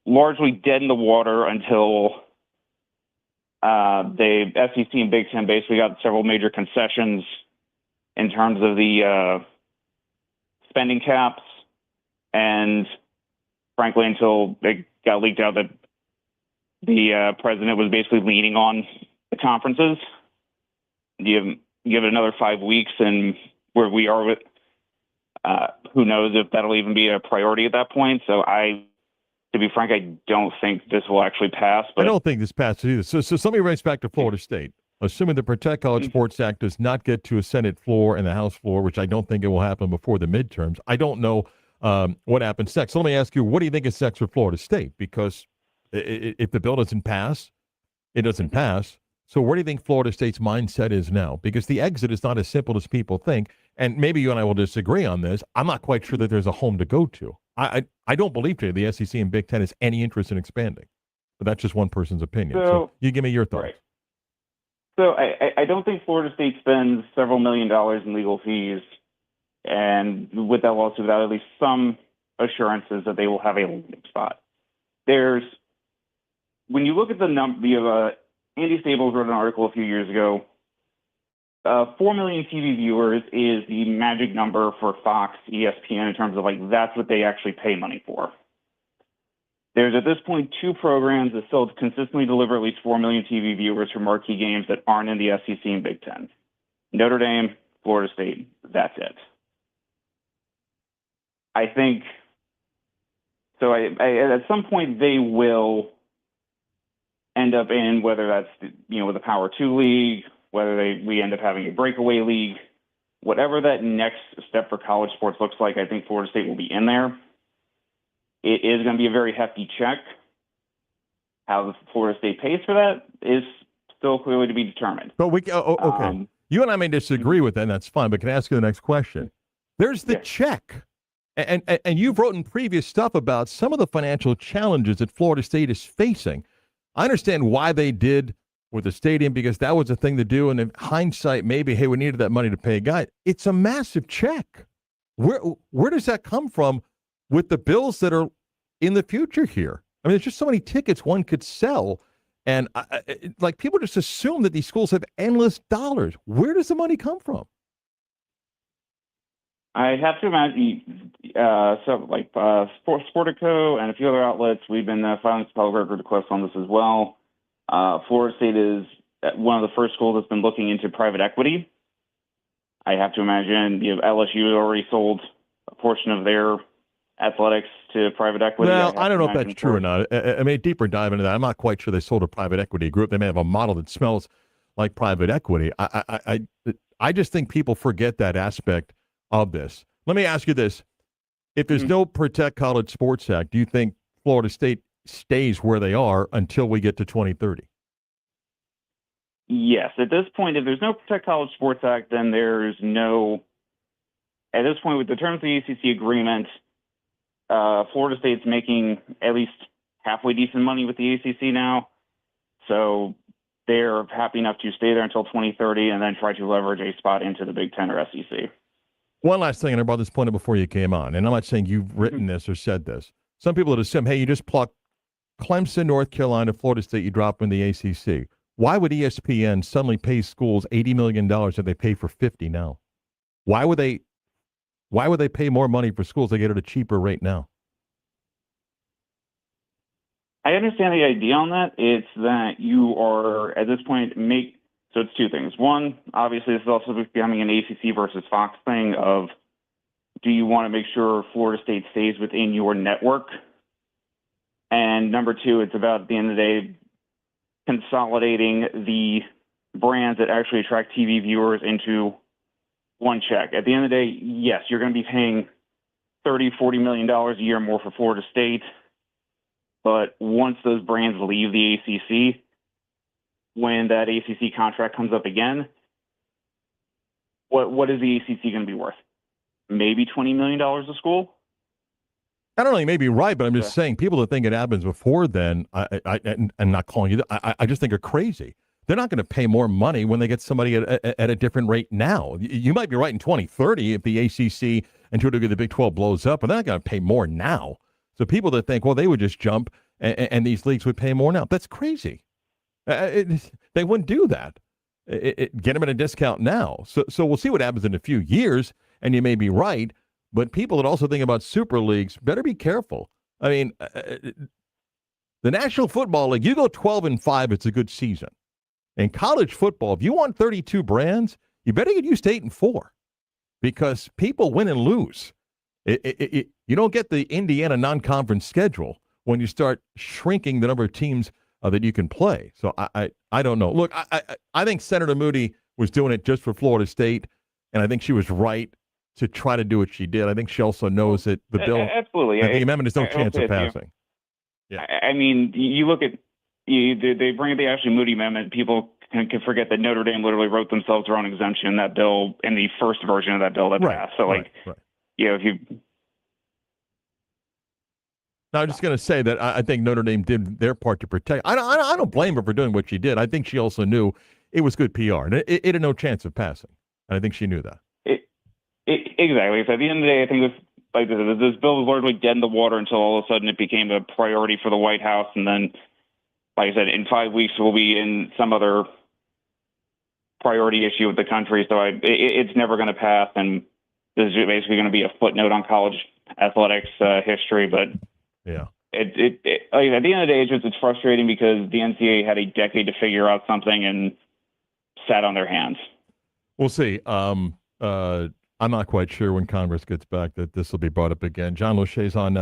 Speaker 5: largely dead in the water until the SEC and Big Ten basically got several major concessions in terms of the spending caps, and frankly, until it got leaked out that the president was basically leaning on the conferences. You give it another 5 weeks, and where we are with, who knows if that'll even be a priority at that point. So to be frank, I don't think this will actually pass. But
Speaker 2: I don't think this passes either. So somebody race back to Florida State. Assuming the Protect College Sports Act does not get to a Senate floor and the House floor, which I don't think it will happen before the midterms, I don't know what happens next. So let me ask you, what do you think is next for Florida State? Because if the bill doesn't pass, it doesn't pass. So where do you think Florida State's mindset is now? Because the exit is not as simple as people think. And maybe you and I will disagree on this. I'm not quite sure that there's a home to go to. I don't believe today the SEC and Big Ten has any interest in expanding. But that's just one person's opinion. So you give me your thoughts.
Speaker 5: Right. So I don't think Florida State spends several $1 million in legal fees, and with that lawsuit, without at least some assurances that they will have a landing spot. When you look at the number, Andy Stables wrote an article a few years ago. 4 million TV viewers is the magic number for Fox, ESPN, in terms of that's what they actually pay money for. There's at this point 2 programs that still consistently deliver at least 4 million TV viewers for marquee games that aren't in the SEC and Big Ten. Notre Dame, Florida State, that's it. I think, so at some point they will end up in, whether that's, with a Power 2 league, whether we end up having a breakaway league, whatever that next step for college sports looks like, I think Florida State will be in there. It is going to be a very hefty check. How the Florida State pays for that is still clearly to be determined.
Speaker 2: But okay. You and I may disagree with that, and that's fine, but can I ask you the next question? There's the check. And you've written previous stuff about some of the financial challenges that Florida State is facing. I understand why they did with the stadium, because that was a thing to do. And in hindsight, maybe, hey, we needed that money to pay a guy. It's a massive check. Where does that come from with the bills that are in the future here? I mean, there's just so many tickets one could sell. And people just assume that these schools have endless dollars. Where does the money come from?
Speaker 5: I have to imagine, Sportico and a few other outlets, we've been filing public record requests on this as well. Florida State is one of the first schools that's been looking into private equity. I have to imagine LSU has already sold a portion of their athletics to private equity.
Speaker 2: Well, I don't know if that's true or not. I mean, a deeper dive into that. I'm not quite sure they sold a private equity group. They may have a model that smells like private equity. I just think people forget that aspect of this. Let me ask you this. If there's no Protect College Sports Act, do you think Florida State stays where they are until we get to 2030?
Speaker 5: Yes. At this point, if there's no Protect College Sports Act, then there's no. At this point, with the terms of the ACC agreement, Florida State's making at least halfway decent money with the ACC now. So they're happy enough to stay there until 2030 and then try to leverage a spot into the Big Ten or SEC.
Speaker 2: One last thing, and I brought this point up before you came on, and I'm not saying you've written this or said this. Some people would assume, hey, you just pluck Clemson, North Carolina, Florida State, you drop in the ACC. Why would ESPN suddenly pay schools $80 million that they pay for $50 now? Why would they pay more money for schools they get at a cheaper rate now?
Speaker 5: I understand the idea on that. It's that you are, at this point, so it's two things. One, obviously, this is also becoming an ACC versus Fox thing of, do you want to make sure Florida State stays within your network? And number two, it's about, at the end of the day, consolidating the brands that actually attract TV viewers into one check. At the end of the day, yes, you're going to be paying $30-40 million a year more for Florida State. But once those brands leave the ACC, when that ACC contract comes up again, what is the ACC going to be worth? Maybe $20 million a school?
Speaker 2: I don't know, you may be right, but I'm just saying people that think it happens before then, I'm not calling you, I just think are crazy. They're not going to pay more money when they get somebody at a different rate now. You might be right in 2030 if the ACC and to a degree the Big 12 blows up, but they're not going to pay more now. So people that think, well, they would just jump and these leagues would pay more now. That's crazy. They wouldn't do that. Get them at a discount now. So we'll see what happens in a few years, and you may be right. But people that also think about super leagues better be careful. I mean, the National Football League, you go 12-5, it's a good season. In college football, if you want 32 brands, you better get used to 8-4 because people win and lose. You don't get the Indiana non-conference schedule when you start shrinking the number of teams that you can play. So I don't know. Look, I think Senator Moody was doing it just for Florida State, and I think she was right to try to do what she did. I think she also knows that the bill,
Speaker 5: absolutely,
Speaker 2: the amendment is no chance of passing.
Speaker 5: Yeah. I mean, you look at they bring the Ashley Moody amendment. People can forget that Notre Dame literally wrote themselves their own exemption in that bill, in the first version of that bill that passed. So,
Speaker 2: right.
Speaker 5: If you.
Speaker 2: Now, I'm just going to say that I think Notre Dame did their part to protect. I don't blame her for doing what she did. I think she also knew it was good PR, and it had no chance of passing. And I think she knew that.
Speaker 5: Exactly. So at the end of the day, I think it was like this bill was largely dead in the water until all of a sudden it became a priority for the White House. And then, like I said, in 5 weeks, we'll be in some other priority issue with the country. So it's never going to pass. And this is basically going to be a footnote on college athletics history. But
Speaker 2: yeah,
Speaker 5: at the end of the day, it's frustrating because the NCAA had a decade to figure out something and sat on their hands.
Speaker 2: We'll see. I'm not quite sure when Congress gets back that this will be brought up again. John Loche's on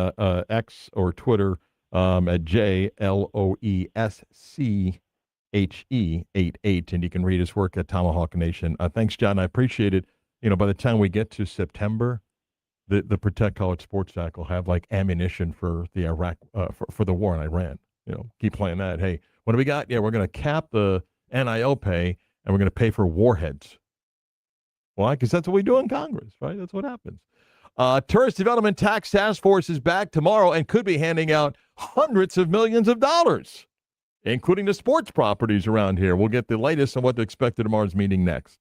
Speaker 2: X or Twitter at JLOESCHE88, and you can read his work at Tomahawk Nation. Thanks, John. I appreciate it. By the time we get to September, the Protect College Sports Act will have like ammunition for the Iraq for the war in Iran. Keep playing that. Hey, what do we got? Yeah, we're going to cap the NIL pay, and we're going to pay for warheads. Why? Because that's what we do in Congress, right? That's what happens. Tourist Development Tax Task Force is back tomorrow and could be handing out hundreds of millions of dollars, including the sports properties around here. We'll get the latest on what to expect at tomorrow's meeting next.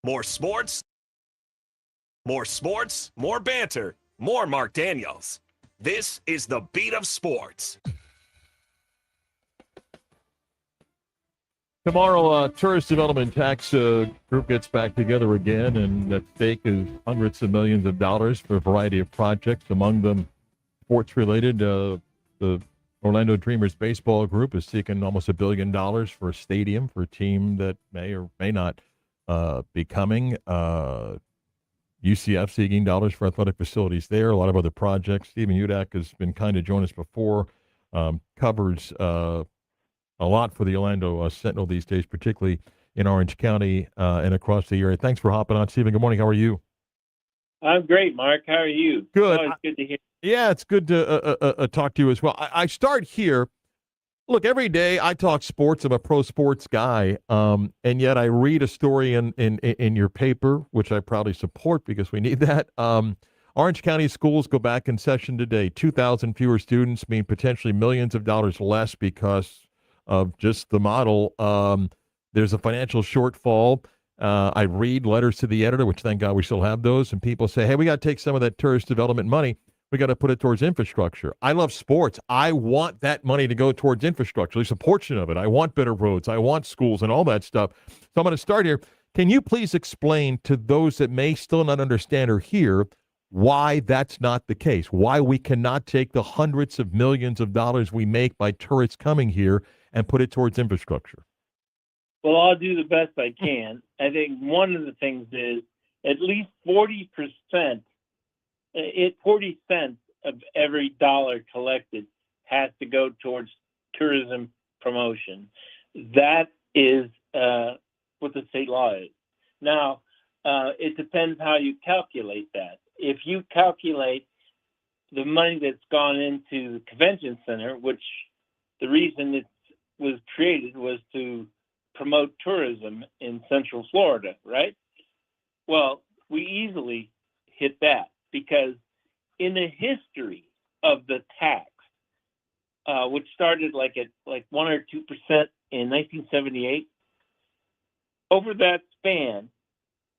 Speaker 1: More sports, more banter, more Marc Daniels. This is the beat of sports.
Speaker 2: Tomorrow, Tourist Development Tax Group gets back together again, and at stake is hundreds of millions of dollars for a variety of projects, among them sports-related. The Orlando Dreamers Baseball Group is seeking almost $1 billion for a stadium for a team that may or may not be coming. UCF seeking dollars for athletic facilities there. A lot of other projects. Stephen Udak has been kind to join us before. Covers a lot for the Orlando Sentinel these days, particularly in Orange County and across the area. Thanks for hopping on, Stephen. Good morning. How are you?
Speaker 6: I'm great, Mark. How are you?
Speaker 2: Good.
Speaker 6: Always good to hear.
Speaker 2: Yeah, it's good to talk to you as well. I start here. Look, every day I talk sports. I'm a pro sports guy, and yet I read a story in your paper, which I proudly support because we need that. Orange County schools go back in session today. 2,000 fewer students mean potentially millions of dollars less because of just the model. There's a financial shortfall. I read letters to the editor, which thank God we still have those, and people say, hey, we got to take some of that tourist development money. We got to put it towards infrastructure. I love sports. I want that money to go towards infrastructure, at least a portion of it. I want better roads. I want schools and all that stuff. So I'm going to start here. Can you please explain to those that may still not understand or hear why that's not the case, why we cannot take the hundreds of millions of dollars we make by tourists coming here and put it towards infrastructure?
Speaker 6: Well, I'll do the best I can. I think one of the things is at least 40%, 40 cents of every dollar collected has to go towards tourism promotion. That is what the state law is. Now, it depends how you calculate that. If you calculate the money that's gone into the convention center, which the reason it was created was to promote tourism in Central Florida, right? Well, we easily hit that because in the history of the tax, which started at 1 or 2% in 1978, over that span,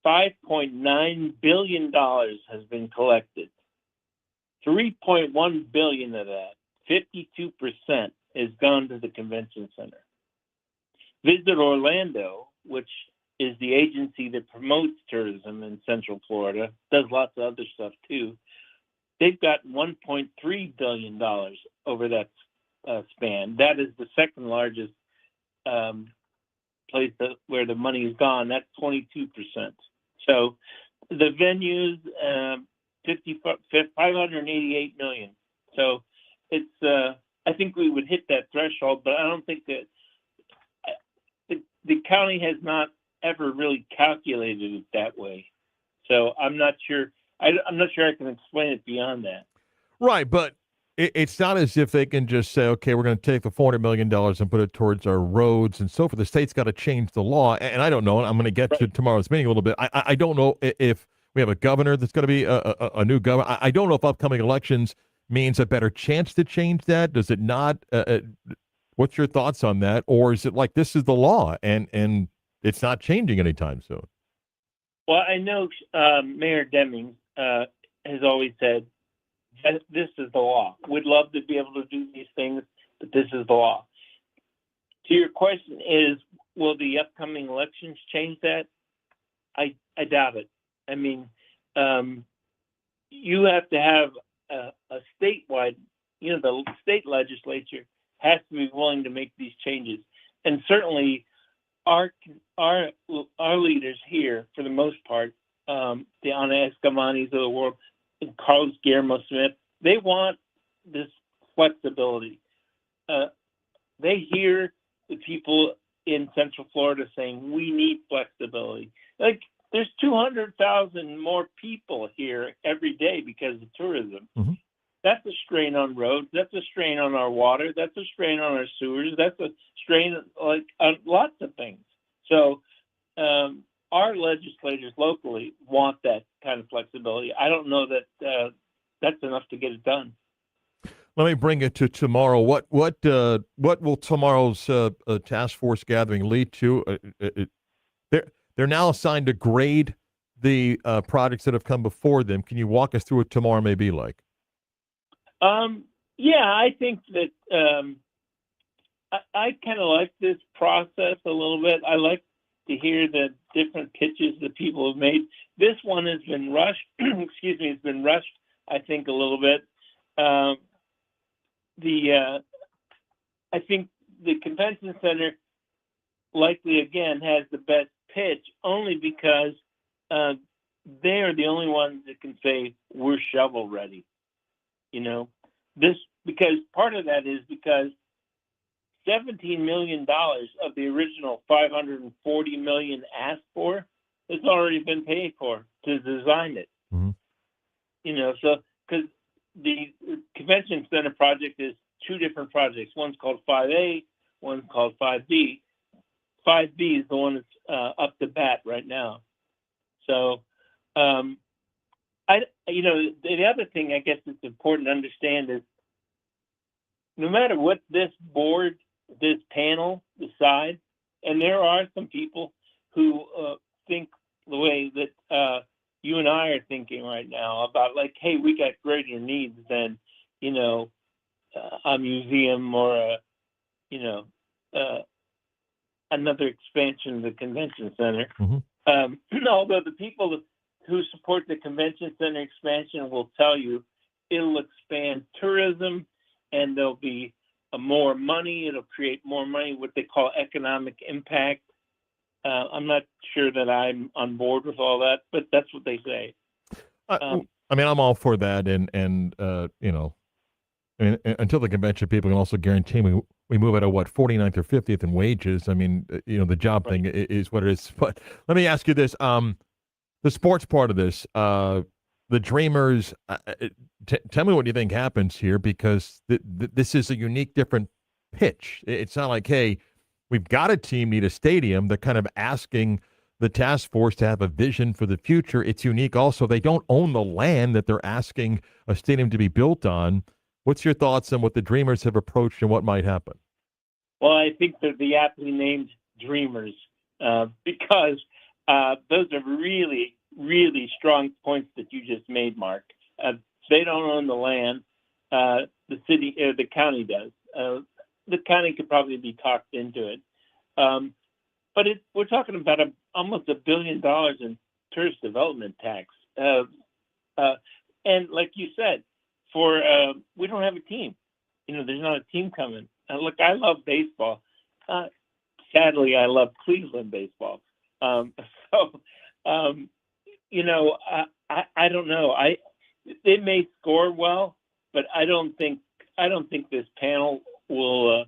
Speaker 6: $5.9 billion has been collected. $3.1 billion of that, 52%, has gone to the convention center. Visit Orlando, which is the agency that promotes tourism in Central Florida, does lots of other stuff too. They've got $1.3 billion over that span. That is the second largest place where the money is gone. That's 22%. So the venues, 588 million. So it's, I think we would hit that threshold, but I don't think that the county has not ever really calculated it that way. So I'm not sure. I'm not sure I can explain it beyond that.
Speaker 2: Right, but it's not as if they can just say, okay, we're going to take the $400 million and put it towards our roads and so forth. The state's got to change the law. And I don't know, and I'm going to get to tomorrow's meeting a little bit. I don't know if we have a governor that's going to be a new governor. I don't know if upcoming elections means a better chance to change that. Does it not? What's your thoughts on that? Or is it like this is the law and it's not changing anytime soon?
Speaker 6: Well, I know Mayor Deming has always said that this is the law. We'd love to be able to do these things, but this is the law. To your question is, will the upcoming elections change that? I doubt it. I mean, you have to have a statewide, the state legislature has to be willing to make these changes. And certainly our leaders here, for the most part, the Ana Escamanis of the world, and Carlos Guillermo Smith, they want this flexibility. They hear the people in Central Florida saying, we need flexibility. Like, there's 200,000 more people here every day because of tourism.
Speaker 2: Mm-hmm.
Speaker 6: That's a strain on roads. That's a strain on our water. That's a strain on our sewers. That's a strain on lots of things. So our legislators locally want that kind of flexibility. I don't know that that's enough to get it done.
Speaker 2: Let me bring it to tomorrow. What will tomorrow's task force gathering lead to? They're now assigned to grade the projects that have come before them. Can you walk us through what tomorrow may be like?
Speaker 6: Yeah, I think that I kind of like this process a little bit. I like to hear the different pitches that people have made. This one has been rushed. Excuse me, it's been rushed, I think, a little bit. I think the convention center likely again has the best pitch, only because they are the only ones that can say we're shovel ready. This, because part of that is because $17 million of the original $540 million asked for has already been paid for to design it.
Speaker 2: Mm-hmm.
Speaker 6: So because the convention center project is two different projects. One's called 5A, one's called 5B. 5B is the one that's up to bat right now. So, the other thing I guess it's important to understand is no matter what this board, this panel decides, and there are some people who think the way that you and I are thinking right now about like, hey, we got greater needs than, a museum or another expansion of the convention center.
Speaker 2: Mm-hmm.
Speaker 6: Although the people who support the convention center expansion will tell you it'll expand tourism and there'll be more money. It'll create more money, what they call economic impact. I'm not sure that I'm on board with all that, but that's what they say.
Speaker 2: I'm all for that, and until the convention, people can also guarantee we move at a 49th or 50th in wages. The job thing is what it is. But let me ask you this: the sports part of this, the Dreamers. Tell me what you think happens here, because this is a unique, different pitch. It's not like, hey, we've got a team, need a stadium. They're kind of asking the task force to have a vision for the future. It's unique also. They don't own the land that they're asking a stadium to be built on. What's your thoughts on what the Dreamers have approached and what might happen?
Speaker 6: Well, I think they're the aptly named Dreamers because those are really, really strong points that you just made, Mark. They don't own the land. The city, the county does. The county could probably be talked into it. But we're talking about almost $1 billion in tourist development tax. And like you said, we don't have a team. There's not a team coming. Look, I love baseball. Sadly, I love Cleveland baseball. I don't know. They may score well, but I don't think this panel will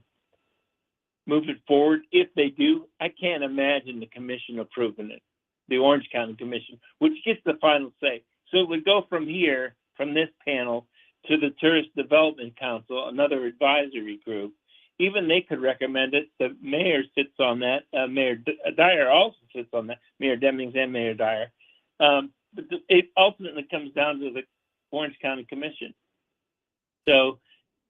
Speaker 6: move it forward. If they do, I can't imagine the commission approving it, the Orange County Commission, which gets the final say. So it would go from here, from this panel, to the Tourist Development Council, another advisory group. Even they could recommend it. The mayor sits on that. Mayor Dyer also sits on that. Mayor Demings and Mayor Dyer. But it ultimately comes down to the Orange County Commission. So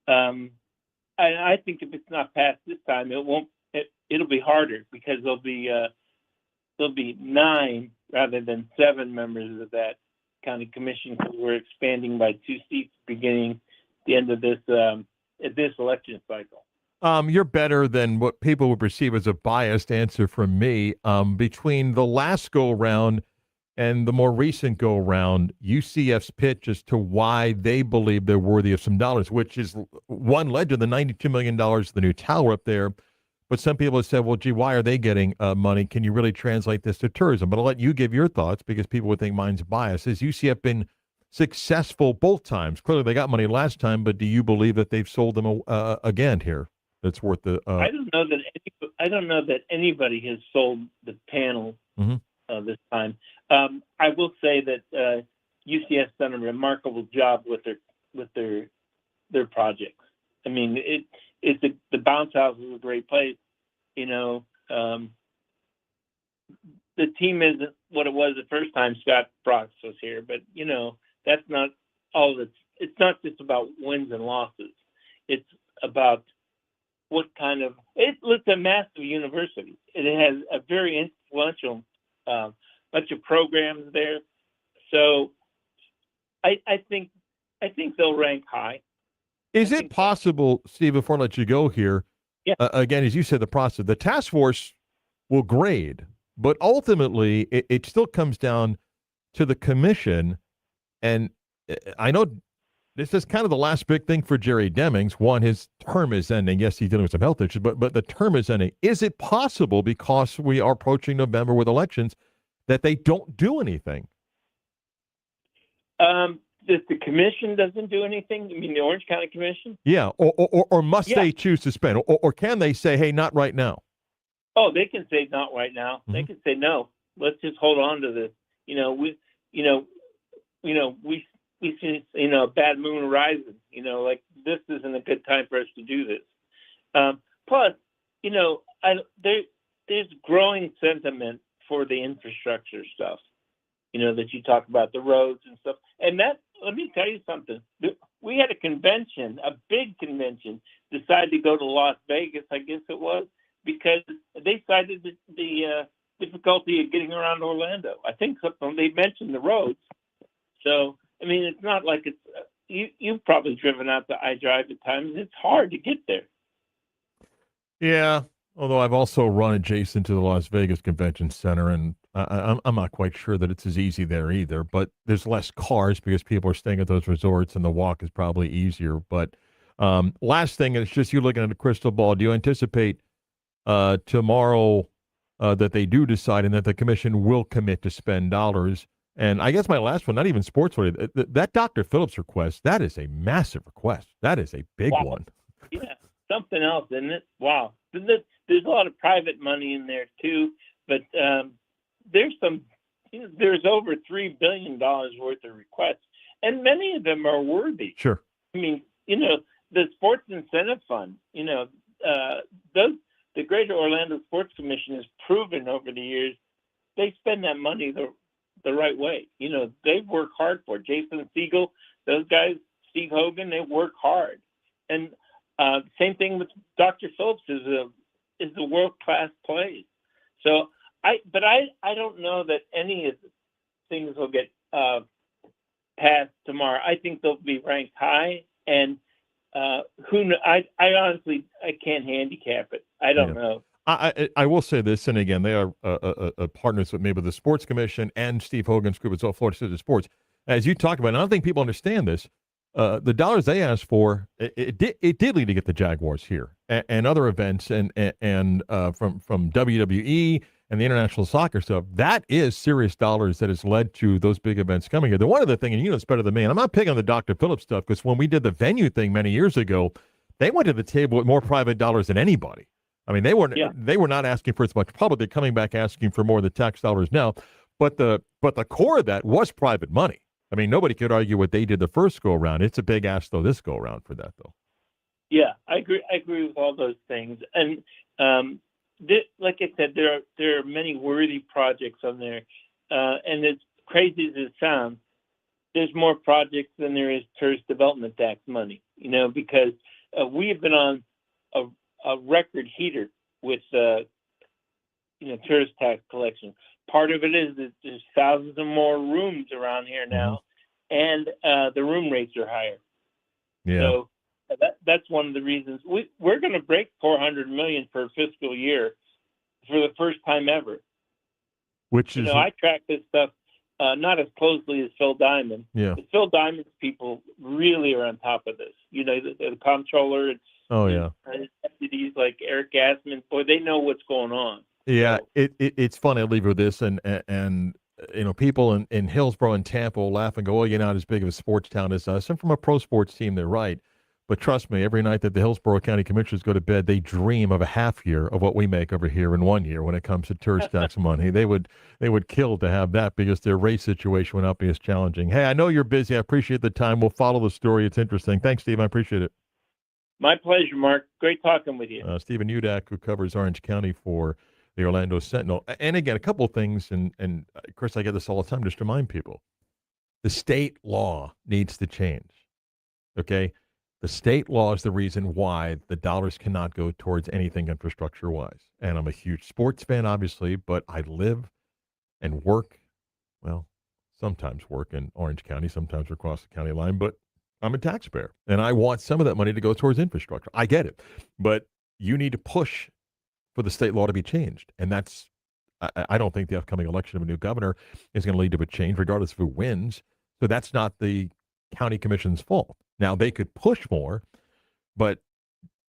Speaker 6: I think if it's not passed this time, it'll be harder, because there'll be 9 rather than 7 members of that county commission, because we're expanding by 2 seats beginning the end of this election cycle.
Speaker 2: You're better than what people would perceive as a biased answer from me. Between the last go-around and the more recent go-around, UCF's pitch as to why they believe they're worthy of some dollars, which is one led to the $92 million of the new tower up there. But some people have said, well, gee, why are they getting money? Can you really translate this to tourism? But I'll let you give your thoughts, because people would think mine's biased. Has UCF been successful both times? Clearly they got money last time, but do you believe that they've sold them again here? That's worth the.
Speaker 6: I don't know that anybody has sold the panel this time. I will say that UCF's done a remarkable job with their projects. I mean, the bounce house is a great place. The team isn't what it was the first time Scott Brox was here, but that's not all. It's not just about wins and losses. It's about it's a massive university. It has a very influential bunch of programs there. So I think they'll rank high.
Speaker 2: Is it possible, Steve, before I let you go here,
Speaker 6: Yeah.
Speaker 2: Again, as you said, the task force will grade, but ultimately it still comes down to the commission. And I know this is kind of the last big thing for Jerry Demings. One, his term is ending. Yes, he's dealing with some health issues, but the term is ending. Is it possible, because we are approaching November with elections, that they don't do anything?
Speaker 6: If the commission doesn't do anything, you mean the Orange County Commission?
Speaker 2: Yeah, or must
Speaker 6: Yeah.
Speaker 2: they choose to spend, or can they say, hey, not right now?
Speaker 6: Oh, they can say not right now. They can say no. Let's just hold on to this. We see a bad moon horizon. Like this isn't a good time for us to do this. Plus, there's growing sentiment for the infrastructure stuff. That you talk about, the roads and stuff. And that, let me tell you something. We had a convention, a big convention, decide to go to Las Vegas, I guess it was, because they cited the difficulty of getting around Orlando. I think they mentioned the roads. So, I mean, it's not like it's, you've probably driven out to iDrive at times. It's hard to get there.
Speaker 2: Yeah, although I've also run adjacent to the Las Vegas Convention Center, and I'm not quite sure that it's as easy there either, but there's less cars because people are staying at those resorts, and the walk is probably easier. But last thing, it's just you looking at a crystal ball. Do you anticipate tomorrow that they do decide and that the commission will commit to spend dollars? And I guess my last one, not even sports related, that Dr. Phillips request, that is a massive request. That is a big one.
Speaker 6: Yeah, something else, isn't it? Wow. There's a lot of private money in there too, but there's over $3 billion worth of requests, and many of them are worthy.
Speaker 2: Sure.
Speaker 6: I mean, the Sports Incentive Fund, the Greater Orlando Sports Commission has proven over the years they spend that money the right way. They work hard for it. Jason Siegel, those guys, Steve Hogan, they work hard. And same thing with Dr. Phillips is a world-class place. So I don't know that any of the things will get passed tomorrow. I think they'll be ranked high, and I honestly can't handicap it. I don't know.
Speaker 2: I will say this, and again, they are partners with maybe the Sports Commission and Steve Hogan's group at Florida City Sports. As you talked about, and I don't think people understand this, the dollars they asked for, it did lead to get the Jaguars here and other events and from WWE and the international soccer stuff. That is serious dollars that has led to those big events coming here. The one other thing, and it's better than me, and I'm not picking on the Dr. Phillips stuff, because when we did the venue thing many years ago, they went to the table with more private dollars than anybody. I mean, they were not asking for as much public. They're coming back asking for more of the tax dollars now. But the core of that was private money. I mean, nobody could argue what they did the first go around. It's a big ask though this go around for that though.
Speaker 6: Yeah, I agree with all those things. And like I said, there are many worthy projects on there. And as crazy as it sounds, there's more projects than there is tourist development tax money. Because we have been on a record heater with tourist tax collection. Part of it is that there's thousands of more rooms around here now, and the room rates are higher.
Speaker 2: Yeah.
Speaker 6: So that's one of the reasons we're going to break $400 million per fiscal year for the first time ever.
Speaker 2: Which is,
Speaker 6: I track this stuff not as closely as Phil Diamond.
Speaker 2: Yeah.
Speaker 6: But Phil Diamond's people really are on top of this. The comptroller. Deputies like Eric Gassman, boy, they know what's going on.
Speaker 2: Yeah,
Speaker 6: So,
Speaker 2: it's funny. I'll leave you with this, and people in Hillsborough and Tampa will laugh and go, "Oh, you're not as big of a sports town as us." And from a pro sports team, they're right. But trust me, every night that the Hillsborough County Commissioners go to bed, they dream of a half year of what we make over here in 1 year when it comes to tourist tax money. They would kill to have that because their race situation would not be as challenging. Hey, I know you're busy. I appreciate the time. We'll follow the story. It's interesting. Thanks, Steve. I appreciate it.
Speaker 6: my pleasure, Mark. Great talking with you.
Speaker 2: Stephen Udak, who covers Orange County for the Orlando Sentinel. And again, a couple of things, and Chris, I get this all the time, just to remind people. The state law needs to change, okay? The state law is the reason why the dollars cannot go towards anything infrastructure-wise. And I'm a huge sports fan, obviously, but I live and work, well, sometimes work in Orange County, sometimes across the county line, but I'm a taxpayer and I want some of that money to go towards infrastructure. I get it. But you need to push for the state law to be changed. And that's, I don't think the upcoming election of a new governor is going to lead to a change, regardless of who wins. So that's not the county commission's fault. Now, they could push more, but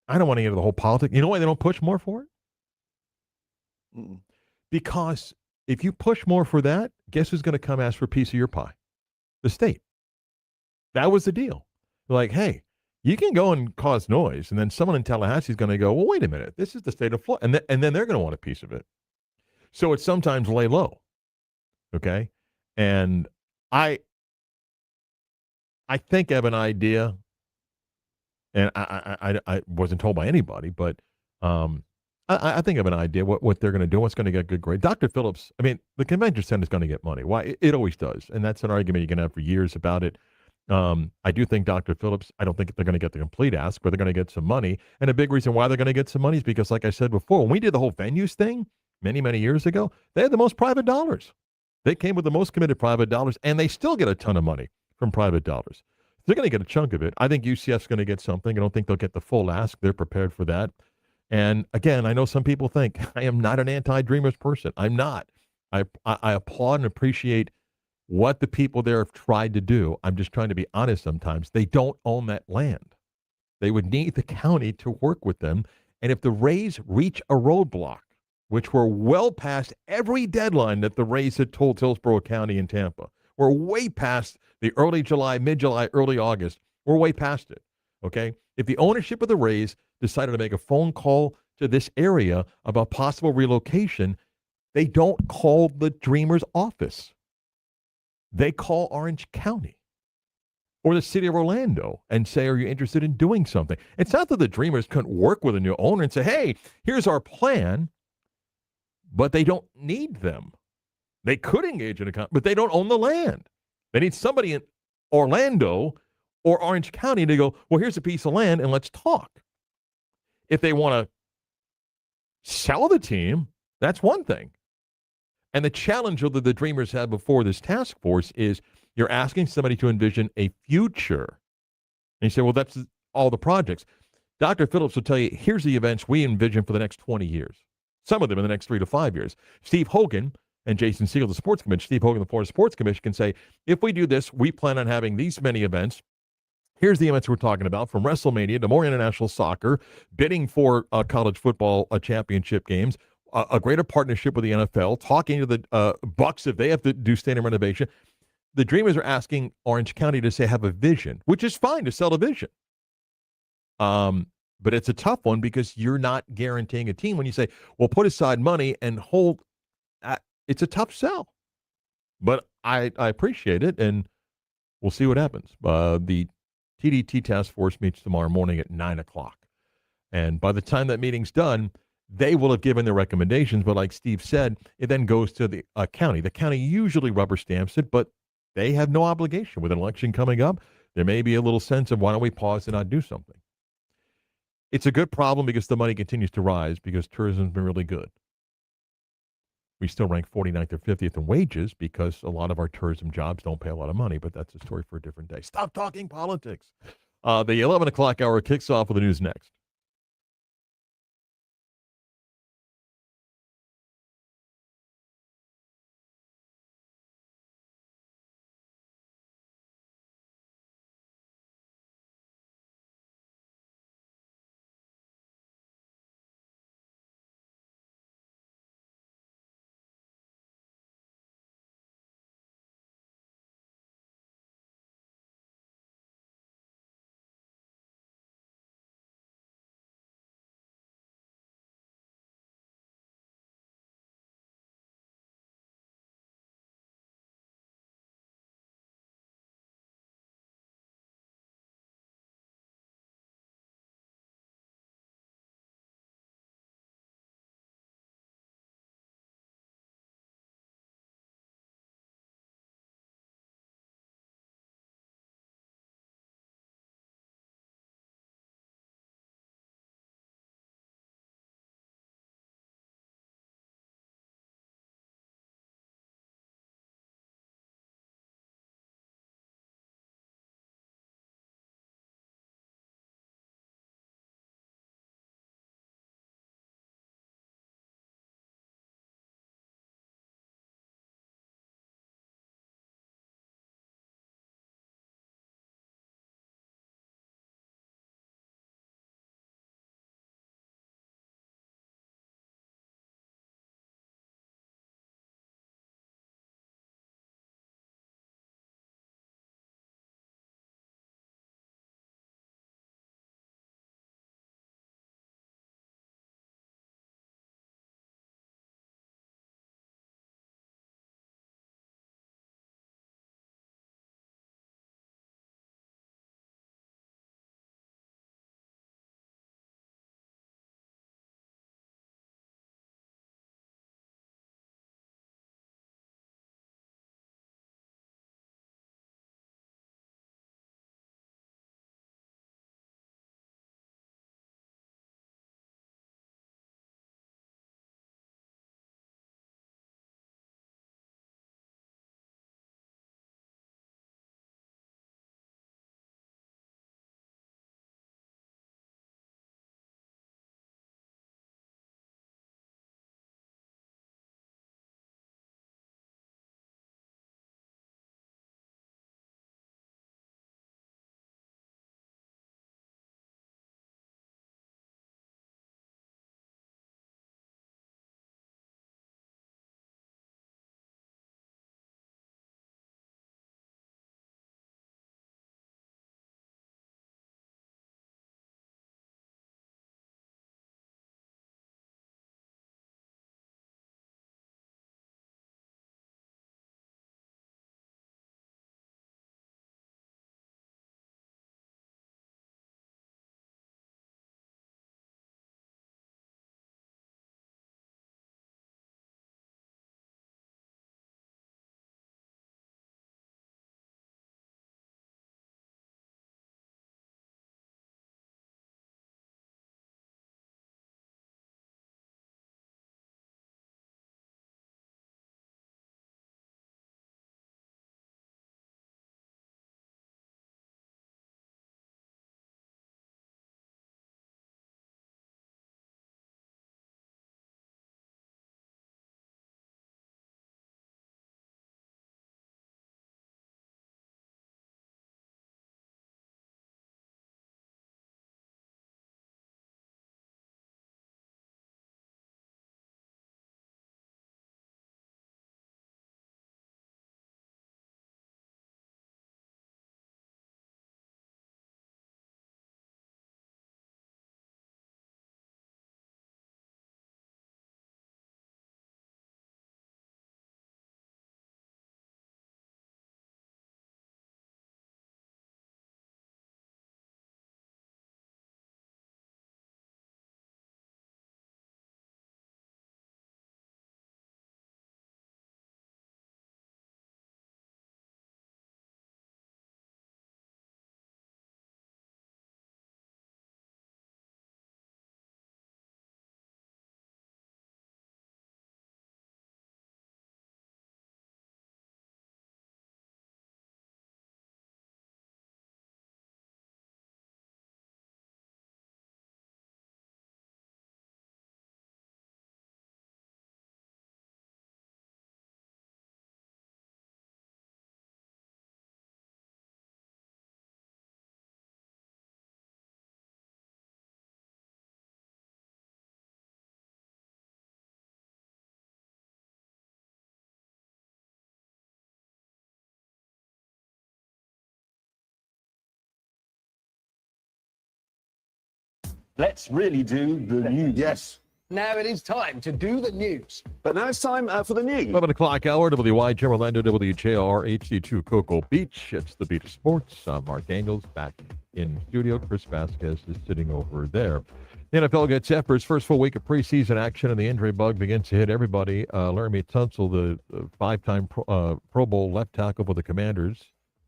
Speaker 2: I don't want to get into the whole politics. You know why they don't push more for it?
Speaker 3: Mm-mm.
Speaker 2: Because if you push more for that, guess who's going to come ask for a piece of your pie? The state. That was the deal. Like, hey, you can go and cause noise, and then someone in Tallahassee is going to go, well, wait a minute, this is the state of Florida, and then they're going to want a piece of it. So it's sometimes lay low, okay? And I think I have an idea, and I wasn't told by anybody, but I think I have an idea what they're going to do, what's going to get good grade. Dr. Phillips, I mean, the convention center is going to get money. Why? It always does, and that's an argument you can have for years about it. I do think Dr. Phillips, I don't think they're going to get the complete ask, but they're going to get some money. And a big reason why they're going to get some money is because, like I said before, when we did the whole venues thing many, many years ago, they had the most private dollars. They came with the most committed private dollars, and they still get a ton of money from private dollars. They're going to get a chunk of it. I think UCF's going to get something. I don't think they'll get the full ask. They're prepared for that. And again, I know some people think I am not an anti-Dreamers person. I'm not. I applaud and appreciate what the people there have tried to do. I'm just trying to be honest sometimes. They don't own that land. They would need the county to work with them. And if the Rays reach a roadblock, which we're well past every deadline that the Rays had told Hillsborough County and Tampa, we're way past the early July, mid-July, early August. We're way past it, okay? If the ownership of the Rays decided to make a phone call to this area about possible relocation, they don't call the Dreamers office. They call Orange County or the city of Orlando and say, are you interested in doing something? It's not that the Dreamers couldn't work with a new owner and say, hey, here's our plan, but they don't need them. They could engage in a but they don't own the land. They need somebody in Orlando or Orange County to go, well, here's a piece of land and let's talk. If they want to sell the team, that's one thing. And the challenge that the Dreamers had before this task force is you're asking somebody to envision a future. And you say, well, that's all the projects. Dr. Phillips will tell you, here's the events we envision for the next 20 years. Some of them in the next 3 to 5 years. Steve Hogan and Jason Siegel, the Sports Commission, Steve Hogan, the Florida Sports Commission, can say, if we do this, we plan on having these many events. Here's the events we're talking about, from WrestleMania to more international soccer, bidding for college football championship games, a greater partnership with the NFL, talking to the Bucks if they have to do stadium renovation. The Dreamers are asking Orange County to say have a vision, which is fine to sell a vision. But it's a tough one because you're not guaranteeing a team when you say, well, put aside money and hold. It's a tough sell. But I appreciate it, and we'll see what happens. The TDT task force meets tomorrow morning at 9 o'clock. And by the time that meeting's done, they will have given their recommendations. But like Steve said, it then goes to the county. The county usually rubber stamps it, but they have no obligation. With an election coming up, there may be a little sense of why don't we pause and not do something. It's a good problem because the money continues to rise because tourism's been really good. We still rank 49th or 50th in wages because a lot of our tourism jobs don't pay a lot of money, but that's a story for a different day. Stop talking politics. The 11 o'clock hour kicks off with the news next.
Speaker 7: Let's really do the news.
Speaker 8: Yes.
Speaker 9: Now it is time to do the news.
Speaker 7: But now it's time for the news.
Speaker 2: 11 o'clock hour, WYJ Orlando, WJR, HD2 Cocoa Beach. It's the Beat of Sports. Marc Daniels back in studio. Chris Vasquez is sitting over there. The NFL gets set for its first full week of preseason action, and the injury bug begins to hit everybody. Laramie Tunsil, the five-time Pro Bowl left tackle for the Commanders,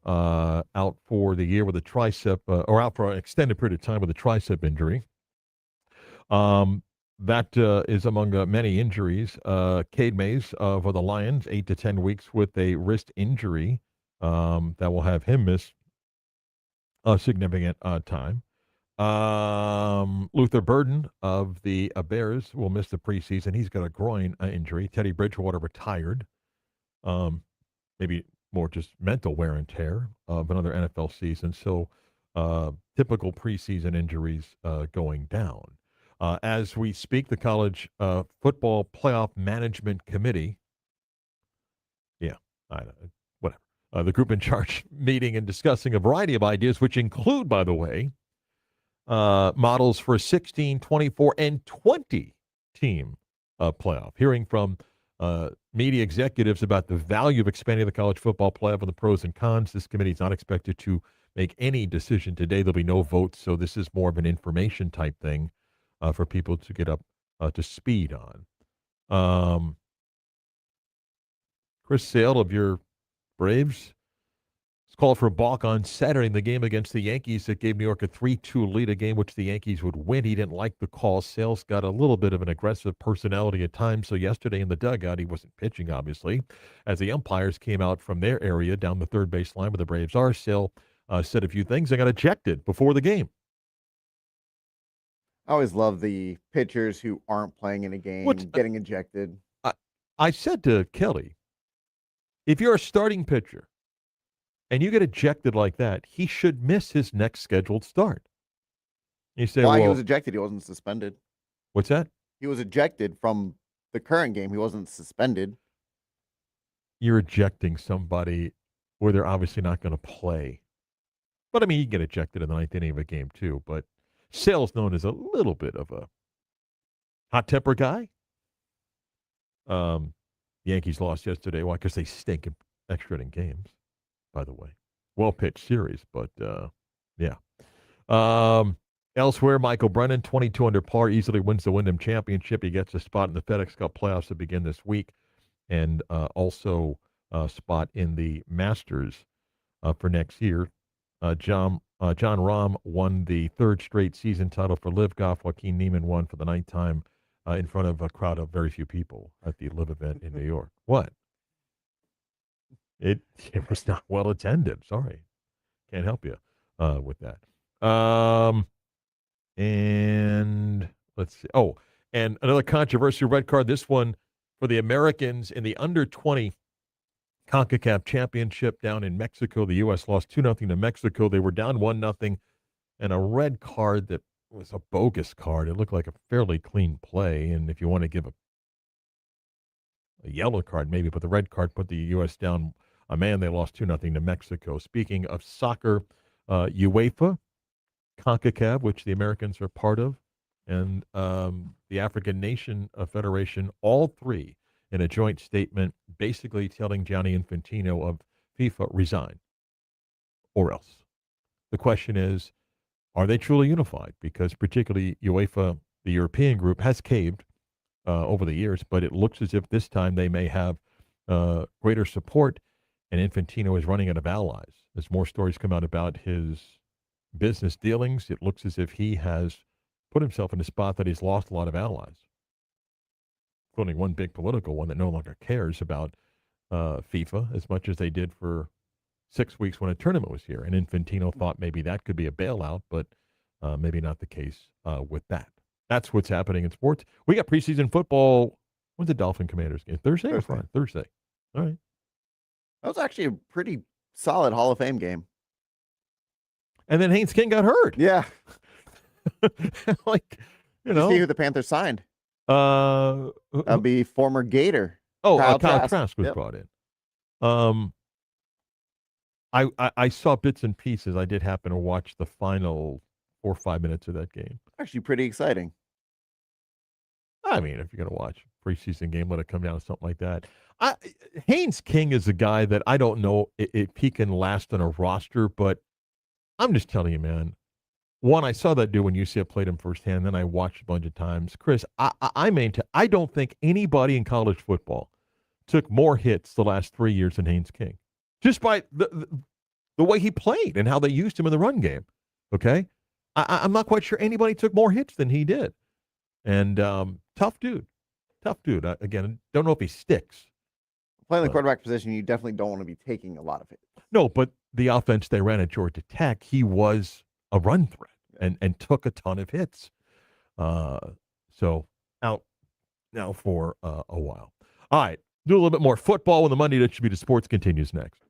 Speaker 2: out for the year with a tricep, or out for an extended period of time with a tricep injury. That is among many injuries. Cade Mays for the Lions, 8 to 10 weeks with a wrist injury that will have him miss a significant time. Luther Burden of the Bears will miss the preseason. He's got a groin injury. Teddy Bridgewater retired. Maybe more just mental wear and tear of another NFL season. So typical preseason injuries going down. As we speak, the College Football Playoff Management Committee, whatever, the group in charge meeting and discussing a variety of ideas, which include, by the way, models for a 16, 24, and 20 team playoff. Hearing from media executives about the value of expanding the college football playoff and the pros and cons, this committee is not expected to make any decision today. There'll be no votes, so this is more of an information type thing for people to get up to speed on. Chris Sale of your Braves is called for a balk on Saturday in the game against the Yankees that gave New York a 3-2 lead, a game which the Yankees would win. He didn't like the call. Sale's got a little bit of an aggressive personality at times, so yesterday in the dugout, he wasn't pitching, obviously. As the umpires came out from their area down the third base line where the Braves are, Sale said a few things and got ejected before the game.
Speaker 3: I always love the pitchers who aren't playing in a game getting ejected.
Speaker 2: I said to Kelly, if you're a starting pitcher and you get ejected like that, he should miss his next scheduled start. You say,
Speaker 3: Why
Speaker 2: well,
Speaker 3: he was ejected? He wasn't suspended.
Speaker 2: What's that?
Speaker 3: He was ejected from the current game. He wasn't suspended.
Speaker 2: You're ejecting somebody where they're obviously not going to play. But, I mean, you get ejected in the ninth inning of a game, too. But Sale's known as a little bit of a hot-temper guy. Yankees lost yesterday. Why? Because they stink in extra inning games, by the way. Well-pitched series, but, yeah. Elsewhere, Michael Brennan, 22 under par, easily wins the Wyndham Championship. He gets a spot in the FedEx Cup playoffs to begin this week, and also a spot in the Masters for next year. John Rahm won the third straight season title for Live Golf. Joaquin Niemann won for the ninth time in front of a crowd of very few people at the Live event in New York. What? It was not well attended. Sorry. Can't help you with that. And let's see. Oh, and another controversial red card. This one for the Americans in the under-20 CONCACAF Championship down in Mexico. The U.S. lost 2-0 to Mexico. They were down 1-0, and a red card that was a bogus card. It looked like a fairly clean play, and if you want to give a yellow card maybe, but the red card put the U.S. down a man. They lost 2-0 to Mexico. Speaking of soccer, UEFA, CONCACAF, which the Americans are part of, and the African Nation Federation, all three in a joint statement basically telling Gianni Infantino of FIFA, resign or else. The question is, are they truly unified? Because particularly UEFA, the European group, has caved over the years, but it looks as if this time they may have greater support, and Infantino is running out of allies. As more stories come out about his business dealings, it looks as if he has put himself in a spot that he's lost a lot of allies, including one big political one that no longer cares about FIFA as much as they did for 6 weeks when a tournament was here. And Infantino thought maybe that could be a bailout, but maybe not the case with that. That's what's happening in sports. We got preseason football. When's the Dolphin Commanders game? Thursday or Friday? Thursday. All right.
Speaker 3: That was actually a pretty solid Hall of Fame game.
Speaker 2: And then Haynes King got hurt.
Speaker 3: Yeah.
Speaker 2: Like, you
Speaker 3: Did
Speaker 2: know.
Speaker 3: you see who the Panthers signed?
Speaker 2: That'd
Speaker 3: That'd be former Gator.
Speaker 2: Kyle
Speaker 3: Trask.
Speaker 2: Trask was brought in. I saw bits and pieces. I did happen to watch the final 4 or 5 minutes of that game.
Speaker 3: Actually, pretty exciting.
Speaker 2: I mean, if you're going to watch a preseason game, let it come down to something like that. Haynes King is a guy that I don't know if he can last on a roster, but I'm just telling you, man. One, I saw that dude when UCF played him firsthand. Then I watched a bunch of times. Chris, I don't think anybody in college football took more hits the last 3 years than Haynes King, just by the way he played and how they used him in the run game. Okay, I'm not quite sure anybody took more hits than he did. And tough dude. Again, don't know if he sticks.
Speaker 3: Playing the quarterback position, you definitely don't want to be taking a lot of it.
Speaker 2: No, but the offense they ran at Georgia Tech, he was a run threat and took a ton of hits. So out now for a while. All right, do a little bit more football when the Monday Distributed Sports continues next.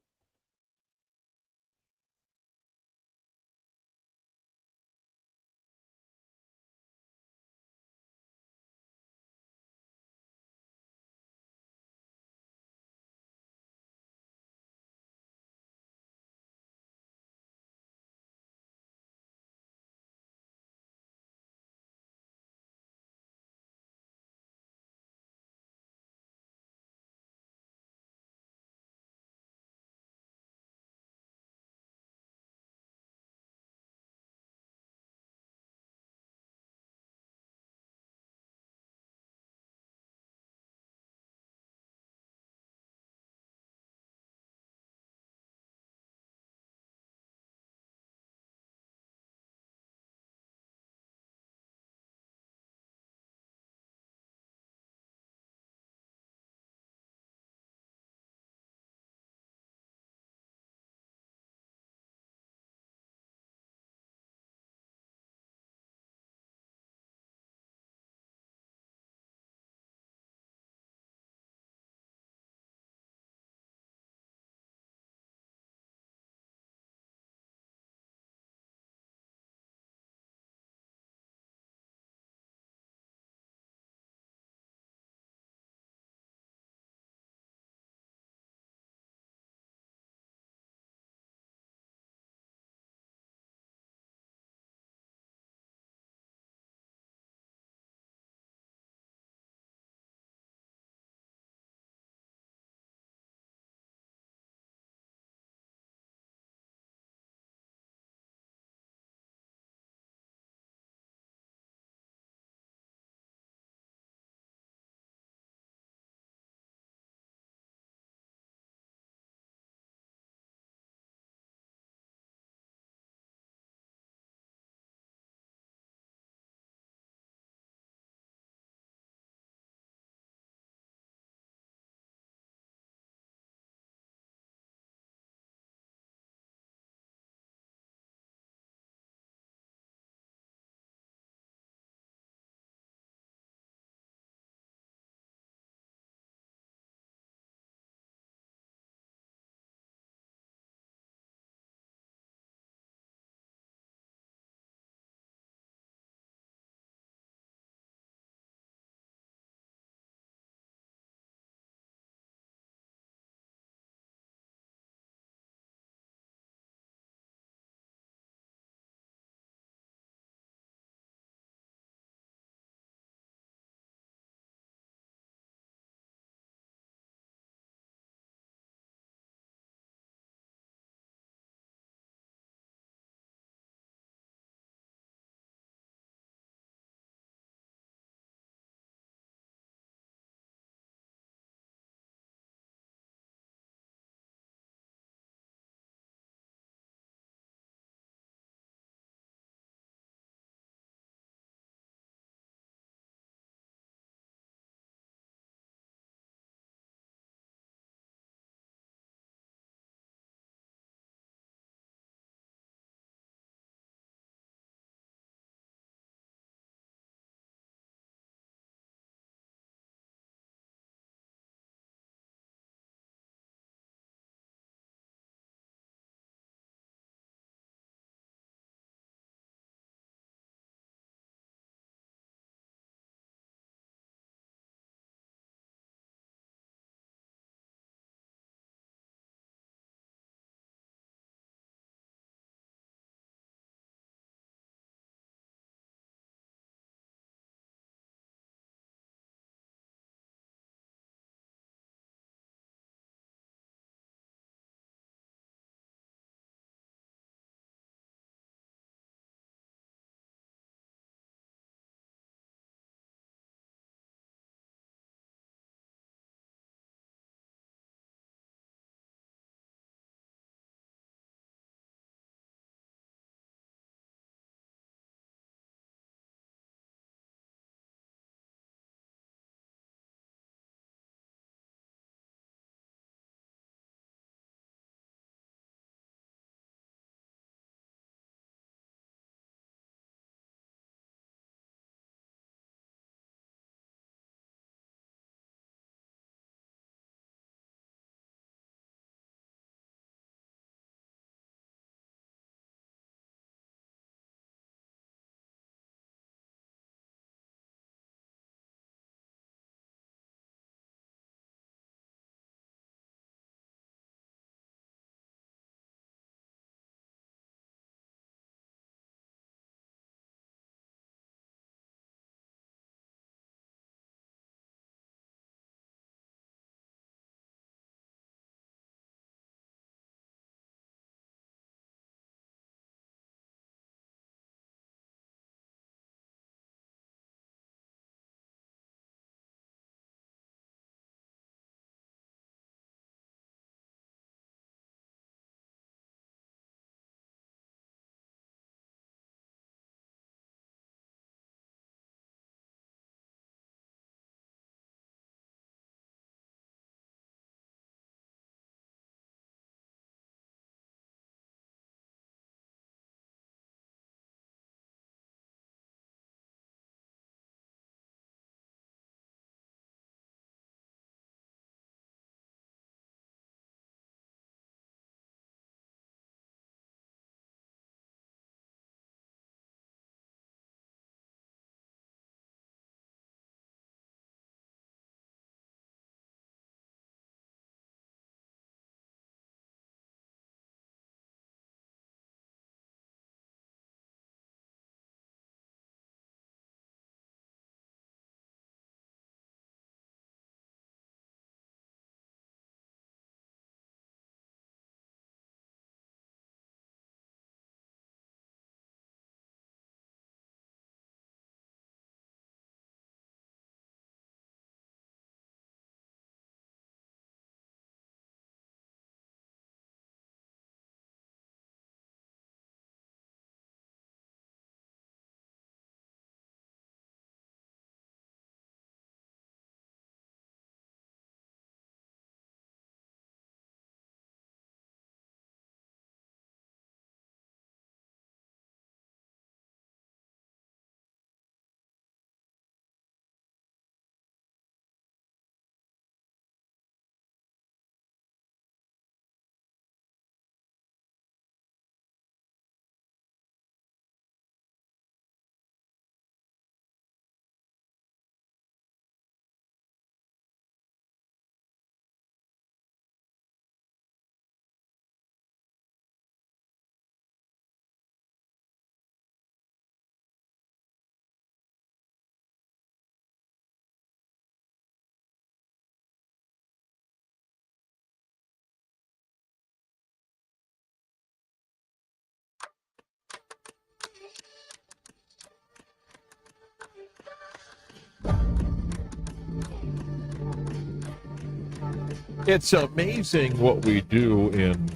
Speaker 2: It's amazing what we do in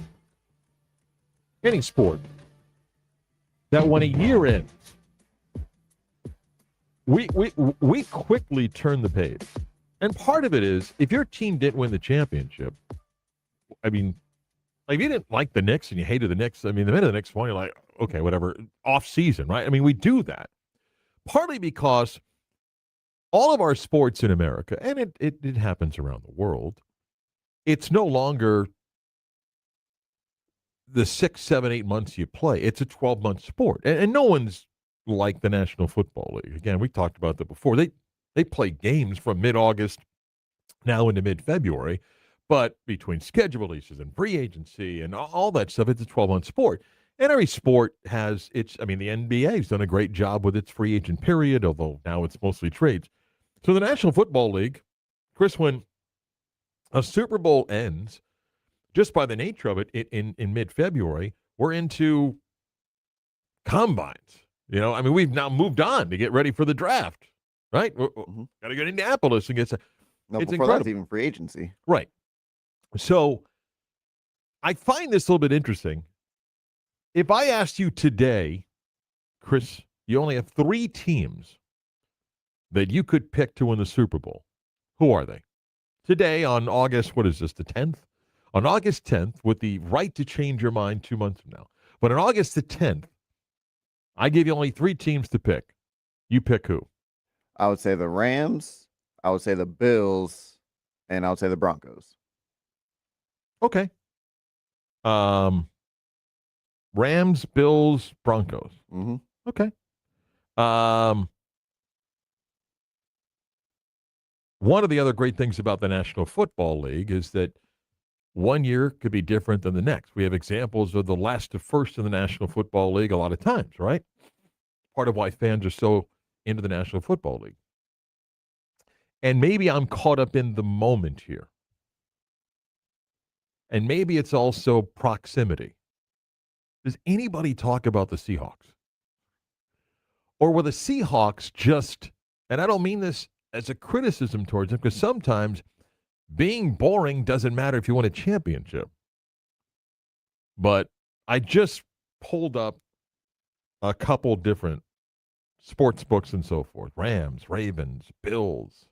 Speaker 2: any sport. That when a year ends, we quickly turn the page. And part of it is, if your team didn't win the championship, I mean, like if you didn't like the Knicks and you hated the Knicks, I mean, the minute the Knicks won, you're like, okay, whatever, off season, right? I mean, we do that. Partly because all of our sports in America, and it happens around the world, it's no longer the 6, 7, 8 months you play. It's a 12-month sport. And no one's like the National Football League. Again, we talked about that before. They play games from mid-August now into mid-February, but between schedule releases and free agency and all that stuff, it's a 12-month sport. And every sport has its, I mean, the NBA has done a great job with its free agent period, although now it's mostly trades. So the National Football League, Chris, when a Super Bowl ends, just by the nature of it, in mid-February, we're into combines. You know, I mean, we've now moved on to get ready for the draft, right? Got to go to Indianapolis and get some.
Speaker 3: No,
Speaker 2: it's
Speaker 3: before
Speaker 2: incredible.
Speaker 3: that's even free agency.
Speaker 2: Right. So I find this a little bit interesting. If I asked you today, Chris, you only have 3 teams that you could pick to win the Super Bowl. Who are they? Today on August, what is this, the 10th? On August 10th, with the right to change your mind 2 months from now. But on August the 10th, I gave you only 3 teams to pick. You pick who?
Speaker 3: I would say the Rams, I would say the Bills, and I would say the Broncos.
Speaker 2: Okay. Rams, Bills, Broncos.
Speaker 3: Mm-hmm.
Speaker 2: Okay. One of the other great things about the National Football League is that one year could be different than the next. We have examples of the last to first in the National Football League a lot of times, right? Part of why fans are so into the National Football League. And maybe I'm caught up in the moment here. And maybe it's also proximity. Does anybody talk about the Seahawks? Or were the Seahawks just, and I don't mean this as a criticism towards them, because sometimes being boring doesn't matter if you win a championship. But I just pulled up a couple different sports books and so forth. Rams, Ravens, Bills.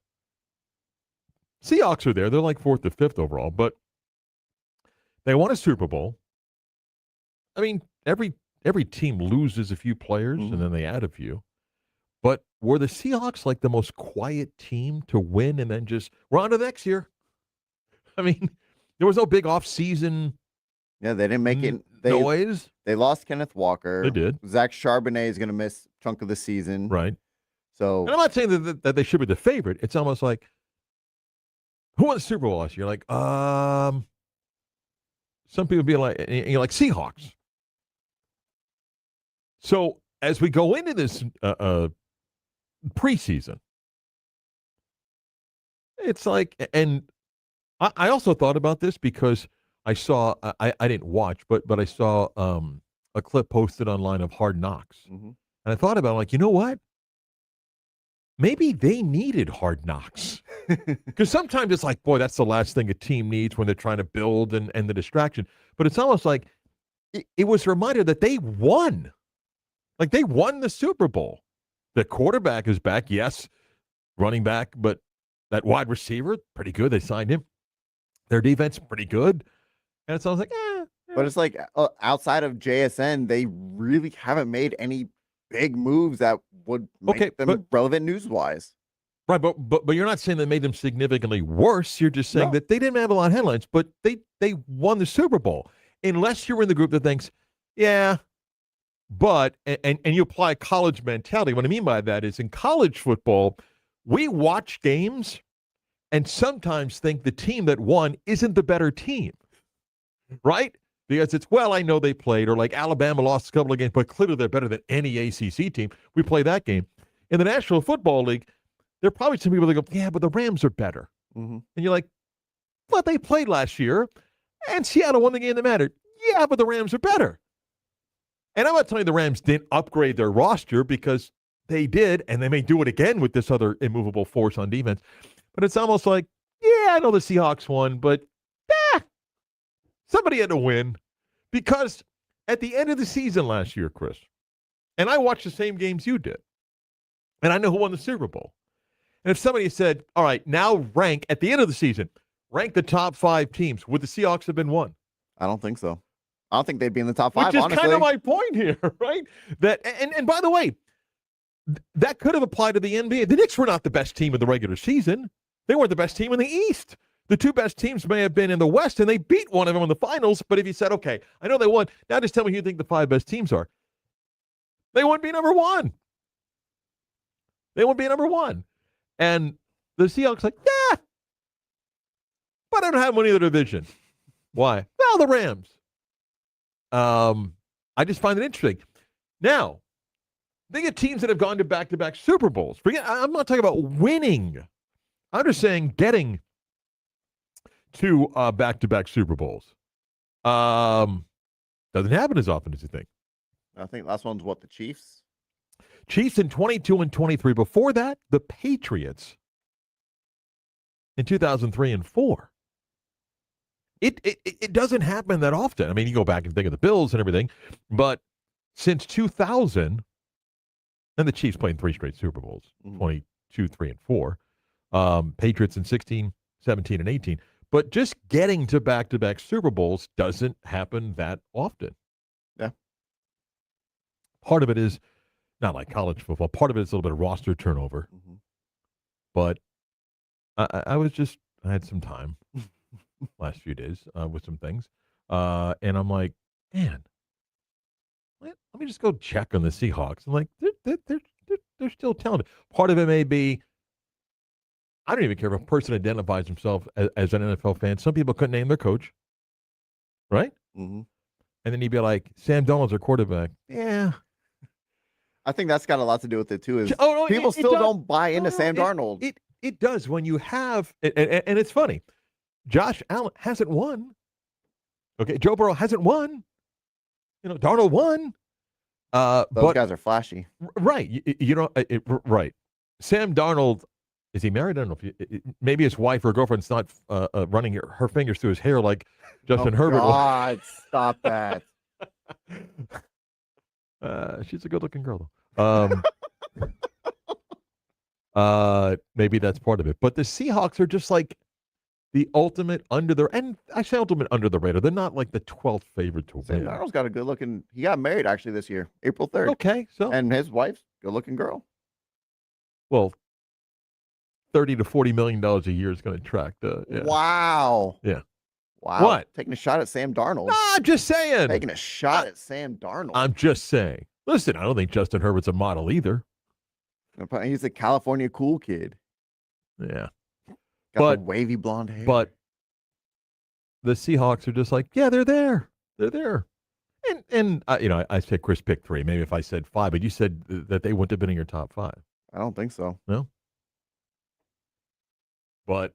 Speaker 2: Seahawks are there. They're like 4th or 5th overall, but they won a Super Bowl. I mean, every team loses a few players and then they add a few. But were the Seahawks like the most quiet team to win and then just, we're on to next year? I mean, there was no big off-season
Speaker 3: Yeah, they didn't make it.
Speaker 2: noise.
Speaker 3: They lost Kenneth Walker.
Speaker 2: They did.
Speaker 3: Zach Charbonnet is going to miss a chunk of the season.
Speaker 2: Right.
Speaker 3: So,
Speaker 2: And I'm not saying that they should be the favorite. It's almost like, who won the Super Bowl last year? Like, some people be like, and you're like, Seahawks. So as we go into this preseason, it's like, and I also thought about this because I saw, I didn't watch, but I saw a clip posted online of Hard Knocks. And I thought about it, like, you know what? Maybe they needed Hard Knocks. Because sometimes it's like, boy, that's the last thing a team needs when they're trying to build and the distraction. But it's almost like it was a reminder that they won. Like they won the Super Bowl. The quarterback is back, yes, running back, but that wide receiver, pretty good. They signed him. Their defense, pretty good. And it sounds like,
Speaker 3: but it's like outside of JSN, they really haven't made any big moves that would make them relevant news-wise.
Speaker 2: Right, but you're not saying that made them significantly worse. You're just saying that they didn't have a lot of headlines, but they won the Super Bowl. Unless you're in the group that thinks, yeah, but, and you apply college mentality. What I mean by that is in college football, we watch games and sometimes think the team that won isn't the better team, right? Because it's, well, I know they played, or like Alabama lost a couple of games, but clearly they're better than any ACC team. We play that game. In the National Football League, there are probably some people that go, yeah, but the Rams are better. And you're like, but they played last year, and Seattle won the game that mattered. Yeah, but the Rams are better. And I'm not telling you the Rams didn't upgrade their roster, because they did, and they may do it again with this other immovable force on defense. But it's almost like, yeah, I know the Seahawks won, but Somebody had to win because at the end of the season last year, Chris, and I watched the same games you did, and I know who won the Super Bowl. And if somebody said, all right, now rank at the end of the season, rank the top 5 teams, would the Seahawks have been one?
Speaker 3: I don't think so. I don't think they'd be in the top 5,
Speaker 2: Which is
Speaker 3: honestly.
Speaker 2: kind of my point here, right? That and by the way, that could have applied to the NBA. The Knicks were not the best team in the regular season. They weren't the best team in the East. The 2 best teams may have been in the West, and they beat one of them in the finals. But if you said, okay, I know they won, now just tell me who you think the 5 best teams are. They wouldn't be number 1. They wouldn't be number 1. And the Seahawks like, yeah, but I don't have one in the division. Why? Well, the Rams. I just find it interesting. Now, they get teams that have gone to back-to-back Super Bowls. I'm not talking about winning. I'm just saying getting to back-to-back Super Bowls. Doesn't happen as often as you think.
Speaker 3: I think last one's what, the Chiefs?
Speaker 2: Chiefs in 22 and 23. Before that, the Patriots in 2003 and 4. It doesn't happen that often. I mean, you go back and think of the Bills and everything, but since 2000, and the Chiefs played in 3 straight Super Bowls, 22, 3, and 4. Patriots in 16, 17, and 18. But just getting to back-to-back Super Bowls doesn't happen that often.
Speaker 3: Yeah.
Speaker 2: Part of it is not like college football. Part of it is a little bit of roster turnover.
Speaker 3: Mm-hmm.
Speaker 2: But I had some time last few days with some things. And I'm like, man, let me just go check on the Seahawks. I'm like, they're still talented. Part of it may be, I don't even care if a person identifies himself as an NFL fan. Some people couldn't name their coach, right?
Speaker 3: Mm-hmm.
Speaker 2: And then you'd be like, Sam Darnold's their quarterback. Yeah.
Speaker 3: I think that's got a lot to do with it, too. Is
Speaker 2: no,
Speaker 3: people
Speaker 2: it
Speaker 3: still
Speaker 2: does.
Speaker 3: don't buy into Sam Darnold.
Speaker 2: It does when you have, and it's funny. Josh Allen hasn't won. Okay, Joe Burrow hasn't won. Darnold won.
Speaker 3: Those guys are flashy.
Speaker 2: Right. Right. Sam Darnold, is he married? I don't know if maybe his wife or girlfriend's not running her fingers through his hair like Justin Herbert.
Speaker 3: God, stop that.
Speaker 2: She's a good-looking girl, though. Maybe that's part of it. But the Seahawks are just like the ultimate and I say ultimate under the radar. They're not like the 12th favorite to
Speaker 3: Sam
Speaker 2: win.
Speaker 3: Darnold's got a good-looking. He got married actually this year, April 3rd.
Speaker 2: Okay, so
Speaker 3: And his wife's good-looking girl.
Speaker 2: well, $30 to $40 million a year is going to attract. Yeah.
Speaker 3: Wow.
Speaker 2: Yeah.
Speaker 3: Wow.
Speaker 2: What?
Speaker 3: Taking a shot at Sam Darnold.
Speaker 2: I'm just saying.
Speaker 3: Taking a shot at Sam Darnold.
Speaker 2: I'm just saying. Listen, I don't think Justin Herbert's a model either.
Speaker 3: He's a California cool kid.
Speaker 2: Yeah.
Speaker 3: Got the wavy blonde hair.
Speaker 2: But the Seahawks are just like, yeah, they're there. They're there. And I said Chris picked 3. Maybe if I said 5, but you said that they wouldn't have been in your top 5.
Speaker 3: I don't think so.
Speaker 2: No. But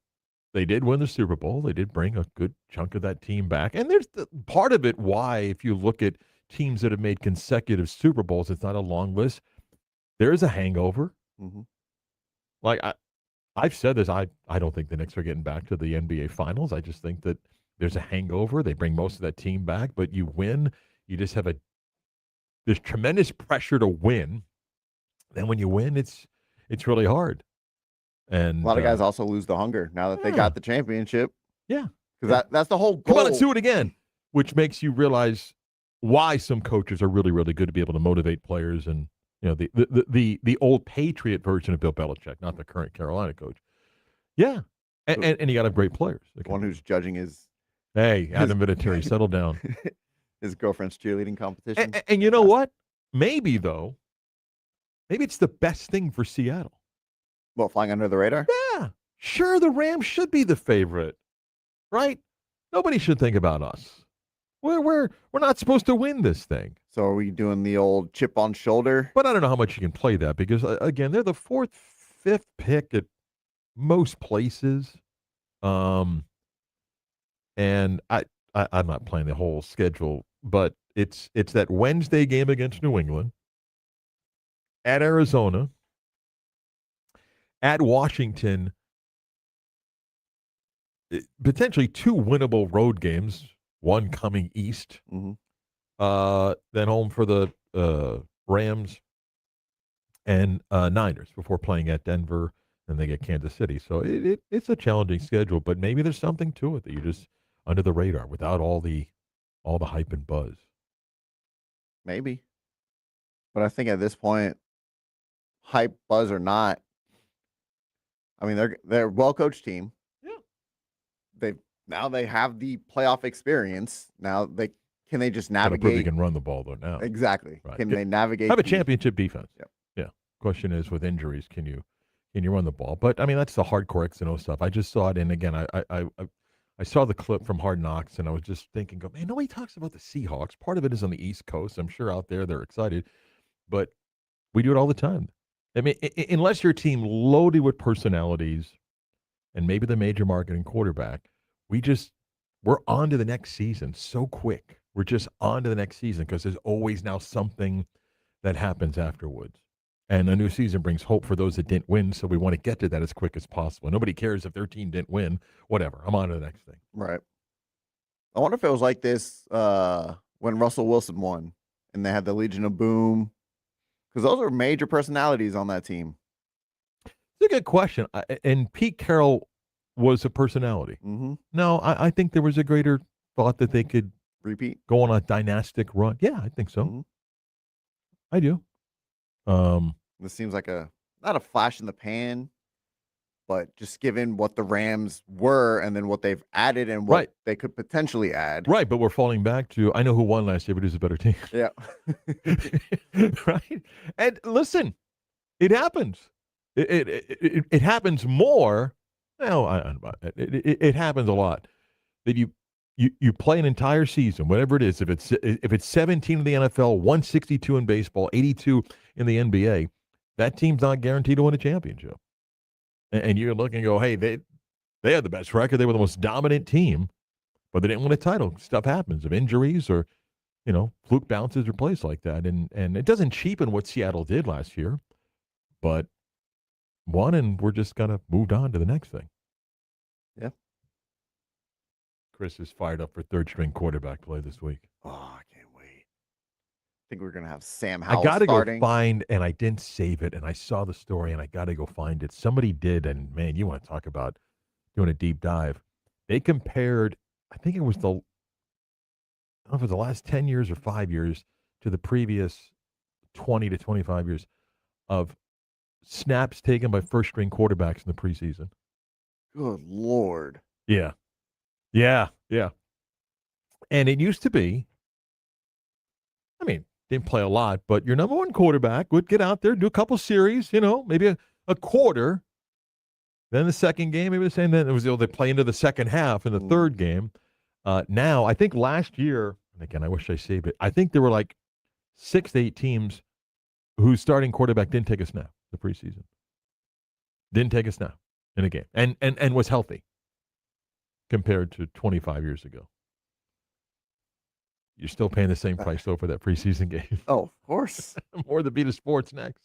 Speaker 2: they did win the Super Bowl. They did bring a good chunk of that team back. And there's part of it why, if you look at teams that have made consecutive Super Bowls, it's not a long list. There is a hangover.
Speaker 3: Mm-hmm.
Speaker 2: Like, I've said this, I don't think the Knicks are getting back to the NBA Finals. I just think that there's a hangover. They bring most of that team back, but you win. You just have there's tremendous pressure to win. Then when you win, it's really hard. And
Speaker 3: a lot of guys also lose the hunger now that they got the championship.
Speaker 2: Yeah.
Speaker 3: Because that's the whole goal.
Speaker 2: Come on, let's do it again, which makes you realize why some coaches are really, really good to be able to motivate players. And, the old Patriot version of Bill Belichick, not the current Carolina coach. Yeah. And you got to have great players.
Speaker 3: The one who's judging his.
Speaker 2: Hey, Adam Vinatieri, settle down.
Speaker 3: His girlfriend's cheerleading competition.
Speaker 2: And you know what? Maybe it's the best thing for Seattle.
Speaker 3: Well, flying under the radar?
Speaker 2: Yeah. Sure, the Rams should be the favorite, right? Nobody should think about us. We're not supposed to win this thing.
Speaker 3: So are we doing the old chip on shoulder?
Speaker 2: But I don't know how much you can play that because, again, they're the 4th, 5th pick at most places. And I'm not playing the whole schedule, but it's that Wednesday game against New England, at Arizona, at Washington, potentially 2 winnable road games one coming east,
Speaker 3: Mm-hmm.
Speaker 2: then home for the Rams and Niners before playing at Denver, and they get Kansas City. So it's a challenging schedule, but maybe there's something to it that you're just under the radar without all the hype and buzz.
Speaker 3: Maybe. But I think at this point, hype, buzz or not, I mean they're a well coached team.
Speaker 2: Yeah.
Speaker 3: They have the playoff experience. Now they just
Speaker 2: Gotta prove you
Speaker 3: navigate
Speaker 2: can run the ball though now.
Speaker 3: exactly.
Speaker 2: Right.
Speaker 3: Can they navigate
Speaker 2: Have a
Speaker 3: the-
Speaker 2: championship defense.
Speaker 3: Yep.
Speaker 2: Yeah. Question is with injuries, can you run the ball? But I mean that's the hardcore X and O stuff. I just saw it, and again I saw the clip from Hard Knocks, and I was just thinking, man, nobody talks about the Seahawks. Part of it is on the East Coast. I'm sure out there they're excited, but we do it all the time. I mean, unless your team loaded with personalities and maybe the major marketing quarterback, we're on to the next season so quick. We're just on to the next season because there's always now something that happens afterwards. And a new season brings hope for those that didn't win, so we want to get to that as quick as possible. Nobody cares if their team didn't win. Whatever. I'm on to the next thing.
Speaker 3: Right. I wonder if it was like this when Russell Wilson won and they had the Legion of Boom, because those are major personalities on that team.
Speaker 2: It's a good question. And Pete Carroll was a personality.
Speaker 3: Mm-hmm.
Speaker 2: No, I think there was a greater thought that they could
Speaker 3: Repeat.
Speaker 2: go on a dynastic run. Yeah, I think so.
Speaker 3: Mhm.
Speaker 2: I do.
Speaker 3: This seems like not a flash in the pan, but just given what the Rams were and then what they've added and what
Speaker 2: Right.
Speaker 3: they could potentially add.
Speaker 2: Right, but we're falling back to I know who won last year, but who's a better team.
Speaker 3: Yeah.
Speaker 2: Right? And listen, it happens. It happens more. Well, it happens a lot that you play an entire season, whatever it is. If it's 17 in the NFL, 162 in baseball, 82 in the NBA, that team's not guaranteed to win a championship. And you're looking and go, hey, they had the best record. They were the most dominant team, but they didn't win a title. Stuff happens of injuries or, fluke bounces or plays like that. And it doesn't cheapen what Seattle did last year, but won, and we're just going to move on to the next thing.
Speaker 3: Yeah.
Speaker 2: Chris is fired up for third-string quarterback play this week.
Speaker 3: Oh, I can't wait. I think we're going to have Sam Howell
Speaker 2: I got to go
Speaker 3: starting.
Speaker 2: find, and I didn't save it, and I saw the story, and I got to go find it. Somebody did, and man, you want to talk about doing a deep dive. They compared, I think it was I don't know if it was the last 10 years or 5 years to the previous 20 to 25 years of snaps taken by first-string quarterbacks in the preseason.
Speaker 3: Good Lord.
Speaker 2: Yeah. Yeah. Yeah. And it used to be, I mean, didn't play a lot, but your number one quarterback would get out there, do a couple series, maybe a quarter. Then the second game, maybe the same. Then it was they play into the second half in the third game. Now, I think last year, and again, I wish I saved it. I think there were like 6 to 8 teams whose starting quarterback didn't take a snap the preseason. Didn't take a snap in a game, and was healthy compared to 25 years ago. You're still paying the same price though for that preseason game.
Speaker 3: Oh, of course.
Speaker 2: More the beat of sports next.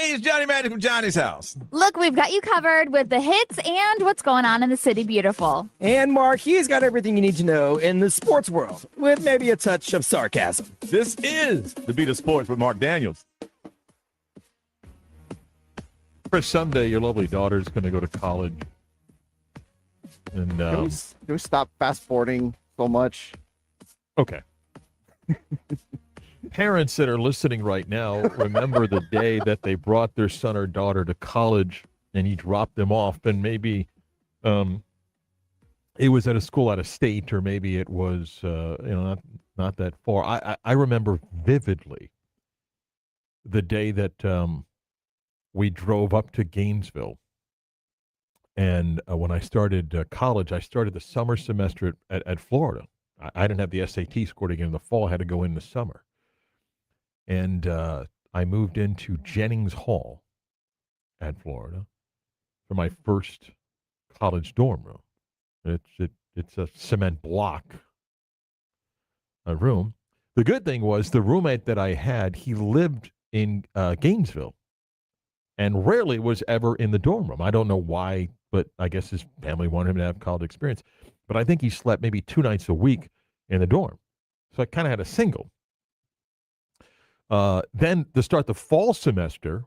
Speaker 8: Hey, it's Johnny Magic from Johnny's house.
Speaker 10: Look, we've got you covered with the hits and what's going on in the city beautiful.
Speaker 9: And Mark, he's got everything you need to know in the sports world, with maybe a touch of sarcasm.
Speaker 8: This is the Beat of Sports with Marc Daniels.
Speaker 2: Chris, someday your lovely daughter's going to go to college. And
Speaker 3: Can we stop fast forwarding so much?
Speaker 2: okay. Parents that are listening right now, remember the day that they brought their son or daughter to college and he dropped them off, and maybe it was at a school out of state, or maybe it was not that far. I remember vividly the day that we drove up to Gainesville. And when I started college, I started the summer semester at Florida. I didn't have the SAT score to get in the fall. I had to go in the summer. And I moved into Jennings Hall at Florida for my first college dorm room. It's a cement block room. The good thing was the roommate that I had, he lived in Gainesville and rarely was ever in the dorm room. I don't know why, but I guess his family wanted him to have college experience. But I think he slept maybe 2 nights a week in the dorm. So I kind of had a single. Then to start the fall semester,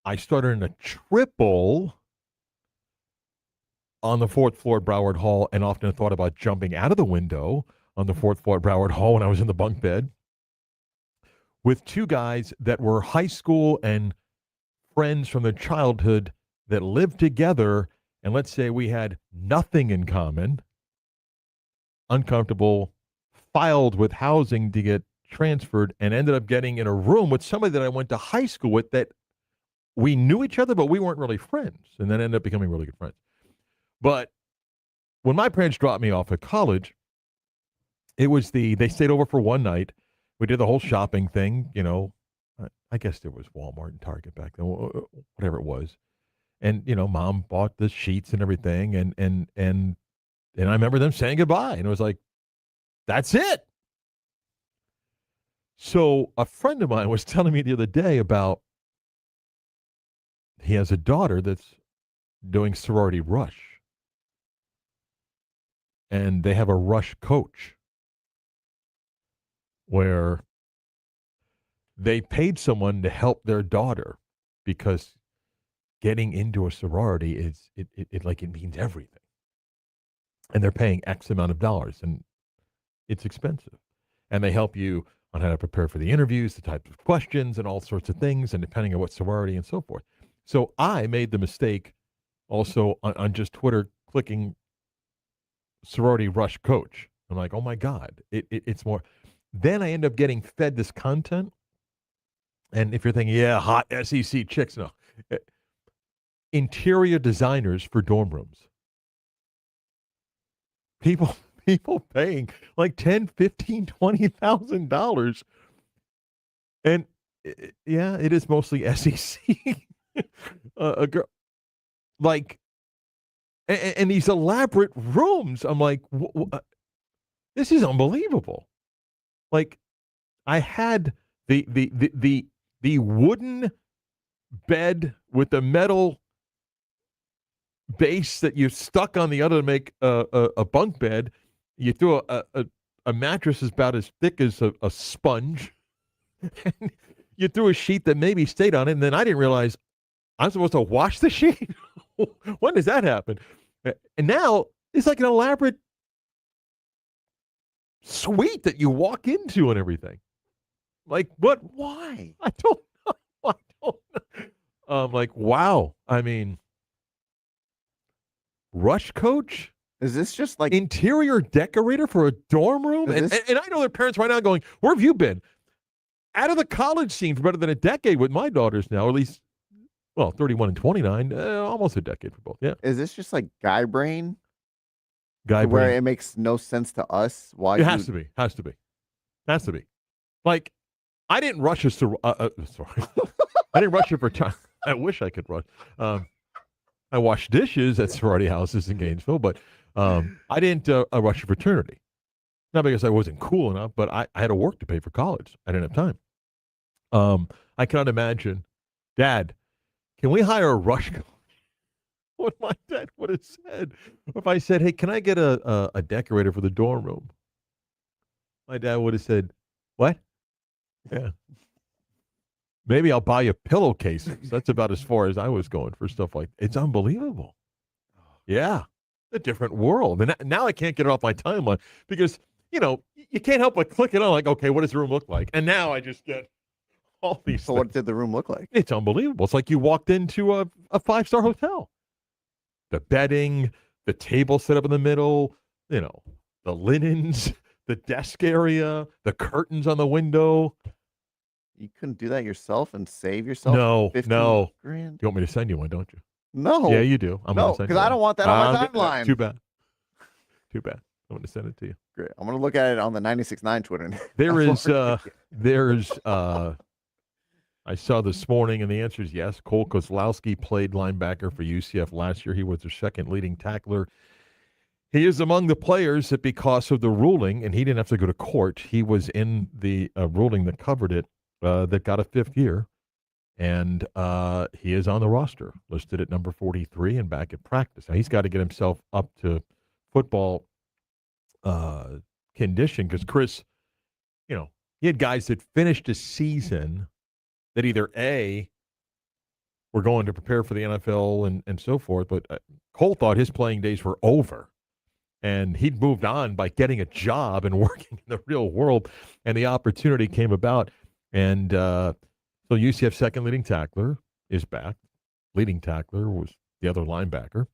Speaker 2: I started in a triple on the 4th floor at Broward Hall, and often thought about jumping out of the window on the 4th floor at Broward Hall when I was in the bunk bed with 2 guys that were high school and friends from their childhood that lived together. And let's say we had nothing in common, uncomfortable, filed with housing to get transferred, and ended up getting in a room with somebody that I went to high school with that we knew each other, but we weren't really friends, and then ended up becoming really good friends. But when my parents dropped me off at college, it was they stayed over for one night. We did the whole shopping thing, I guess there was Walmart and Target back then, whatever it was. And, Mom bought the sheets and everything, and I remember them saying goodbye, and it was like, that's it. So a friend of mine was telling me the other day about he has a daughter that's doing sorority rush. And they have a rush coach where they paid someone to help their daughter because getting into a sorority is it means everything. And they're paying X amount of dollars, and it's expensive. And they help you on how to prepare for the interviews, the types of questions, and all sorts of things, and depending on what sorority and so forth. So I made the mistake also on just Twitter clicking sorority rush coach. I'm like, oh my God, it's more. Then I end up getting fed this content. And if you're thinking, yeah, hot SEC chicks, no. Interior designers for dorm rooms. People paying like $10,000, $15,000, $20,000. And yeah, it is mostly SEC. A girl, like, and these elaborate rooms. I'm like, this is unbelievable. Like, I had the wooden bed with the metal base that you stuck on the other to make a bunk bed. You threw a mattress about as thick as a sponge. And you threw a sheet that maybe stayed on it, and then I didn't realize I'm supposed to wash the sheet. When does that happen? And now it's like an elaborate suite that you walk into and everything. Like, what? Why? I don't know. I'm like, wow. I mean, rush coach?
Speaker 3: Is this just like
Speaker 2: interior decorator for a dorm room? And I know their parents right now going, where have you been? Out of the college scene for better than a decade with my daughters now, or at least, 31 and 29, almost a decade for both. Yeah.
Speaker 3: Is this just like guy brain?
Speaker 2: Where
Speaker 3: brain. It makes no sense to us. Why?
Speaker 2: It has to be. Like, I didn't rush sorry. I didn't rush it for time. I wish I could rush. I washed dishes at sorority houses in Gainesville, but I didn't rush a fraternity. Not because I wasn't cool enough, but I had to work to pay for college. I didn't have time. I cannot imagine Dad, can we hire a rush coach? What my dad would have said. Or if I said, hey, can I get a decorator for the dorm room? My dad would have said, what? Yeah. Maybe I'll buy you pillowcases. That's about as far as I was going for stuff like that. It's unbelievable. Yeah. A different world. And now I can't get it off my timeline because, you can't help but click it on like, okay, what does the room look like? And now I just get all these
Speaker 3: So
Speaker 2: things.
Speaker 3: what did the room look like?
Speaker 2: It's unbelievable. It's like you walked into a 5-star hotel. The bedding, the table set up in the middle, the linens, the desk area, the curtains on the window.
Speaker 3: You couldn't do that yourself and save yourself
Speaker 2: No.
Speaker 3: $15,000?
Speaker 2: You want me to send you one, don't you?
Speaker 3: No.
Speaker 2: Yeah, you do. I'm
Speaker 3: no,
Speaker 2: gonna send
Speaker 3: because
Speaker 2: you
Speaker 3: I
Speaker 2: one.
Speaker 3: don't want that on my
Speaker 2: I'm gonna-
Speaker 3: timeline.
Speaker 2: Too bad. I'm going to send it to you.
Speaker 3: Great. I'm going to look at it on the 96.9 Twitter.
Speaker 2: There's I saw this morning, and the answer is yes. Cole Kozlowski played linebacker for UCF last year. He was their second leading tackler. He is among the players that, because of the ruling, and he didn't have to go to court, he was in the ruling that covered it, that got a 5th year. And he is on the roster, listed at number 43 and back at practice. Now, he's got to get himself up to football condition because, Chris, he had guys that finished a season that either A, were going to prepare for the NFL and so forth, but Cole thought his playing days were over. And he'd moved on by getting a job and working in the real world, and the opportunity came about. And so UCF's second leading tackler is back. Leading tackler was the other linebacker,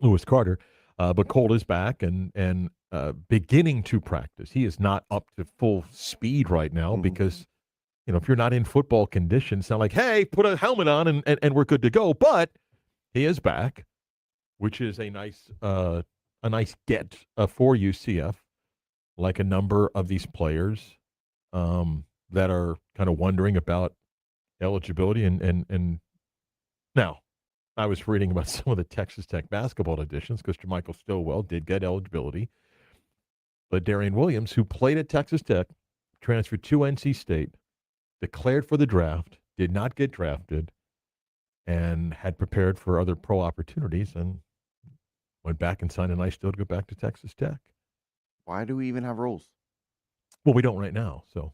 Speaker 2: Lewis Carter. But Cole is back and beginning to practice. He is not up to full speed right now because, if you're not in football condition, it's not like, hey, put a helmet on and we're good to go. But he is back, which is a nice get for UCF, like a number of these players that are kind of wondering about eligibility. And now, I was reading about some of the Texas Tech basketball auditions because Jermichael Stowell did get eligibility. But Darian Williams, who played at Texas Tech, transferred to NC State, declared for the draft, did not get drafted, and had prepared for other pro opportunities and went back and signed a nice deal to go back to Texas Tech.
Speaker 3: Why do we even have rules?
Speaker 2: Well, we don't right now, so.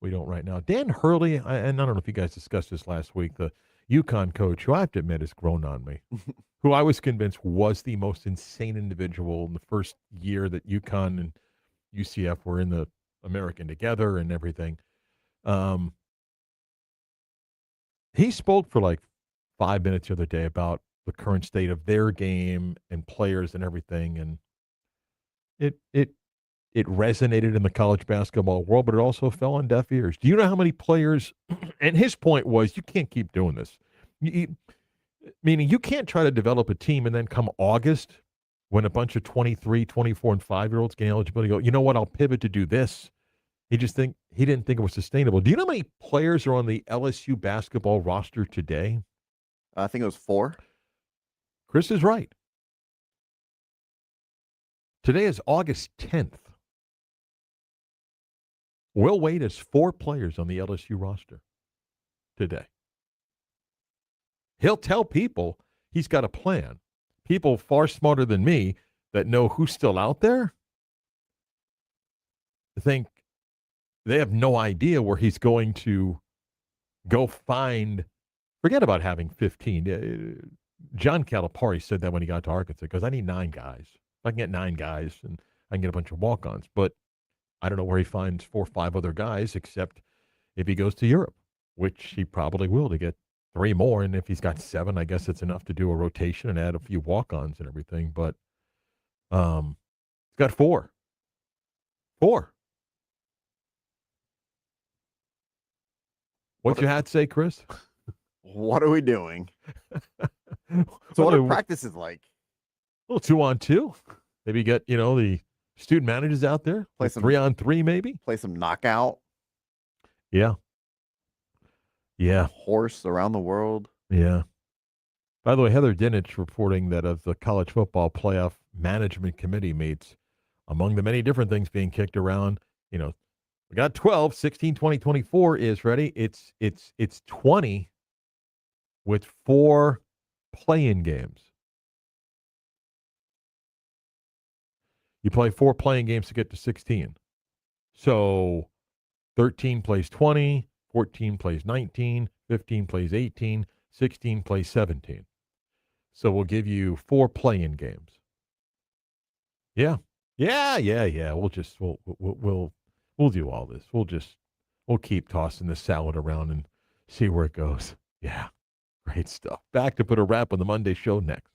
Speaker 2: We don't right now. Dan Hurley, and I don't know if you guys discussed this last week, the UConn coach, who I have to admit has grown on me, who I was convinced was the most insane individual in the first year that UConn and UCF were in the American together and everything. He spoke for like 5 minutes the other day about the current state of their game and players and everything, and it resonated in the college basketball world, but it also fell on deaf ears. Do you know how many players, and his point was, you can't keep doing this. Meaning you can't try to develop a team and then come August when a bunch of 23, 24, and 5-year-olds gain eligibility go, you know what, I'll pivot to do this. He didn't think it was sustainable. Do you know how many players are on the LSU basketball roster today?
Speaker 3: I think it was 4.
Speaker 2: Chris is right. Today is August 10th. Will Wade has 4 players on the LSU roster today. He'll tell people he's got a plan. People far smarter than me that know who's still out there think they have no idea where he's going to go find. Forget about having 15. John Calipari said that when he got to Arkansas, because I need 9 guys. If I can get 9 guys and I can get a bunch of walk-ons. But I don't know where he finds 4 or 5 other guys except if he goes to Europe, which he probably will to get 3 more. And if he's got 7, I guess it's enough to do a rotation and add a few walk-ons and everything. But he's got 4. 4. What's your hat say, Chris?
Speaker 3: What are we doing? So what are practices like?
Speaker 2: A little 2-on-2. Maybe get, the student managers out there.
Speaker 3: Play
Speaker 2: like
Speaker 3: some
Speaker 2: 3-on-3 maybe.
Speaker 3: Play some knockout.
Speaker 2: Yeah. Yeah.
Speaker 3: Horse around the world.
Speaker 2: Yeah. By the way, Heather Dinich reporting that of the college football playoff management committee meets, among the many different things being kicked around, We got 12, 16, 20, 24 is ready. It's 20 with 4 play-in games. You play 4 playing games to get to 16. So 13 plays 20, 14 plays 19, 15 plays 18, 16 plays 17. So we'll give you 4 play-in games. Yeah. We'll do all this. We'll keep tossing this salad around and see where it goes. Yeah. Great stuff. Back to put a wrap on the Monday show next.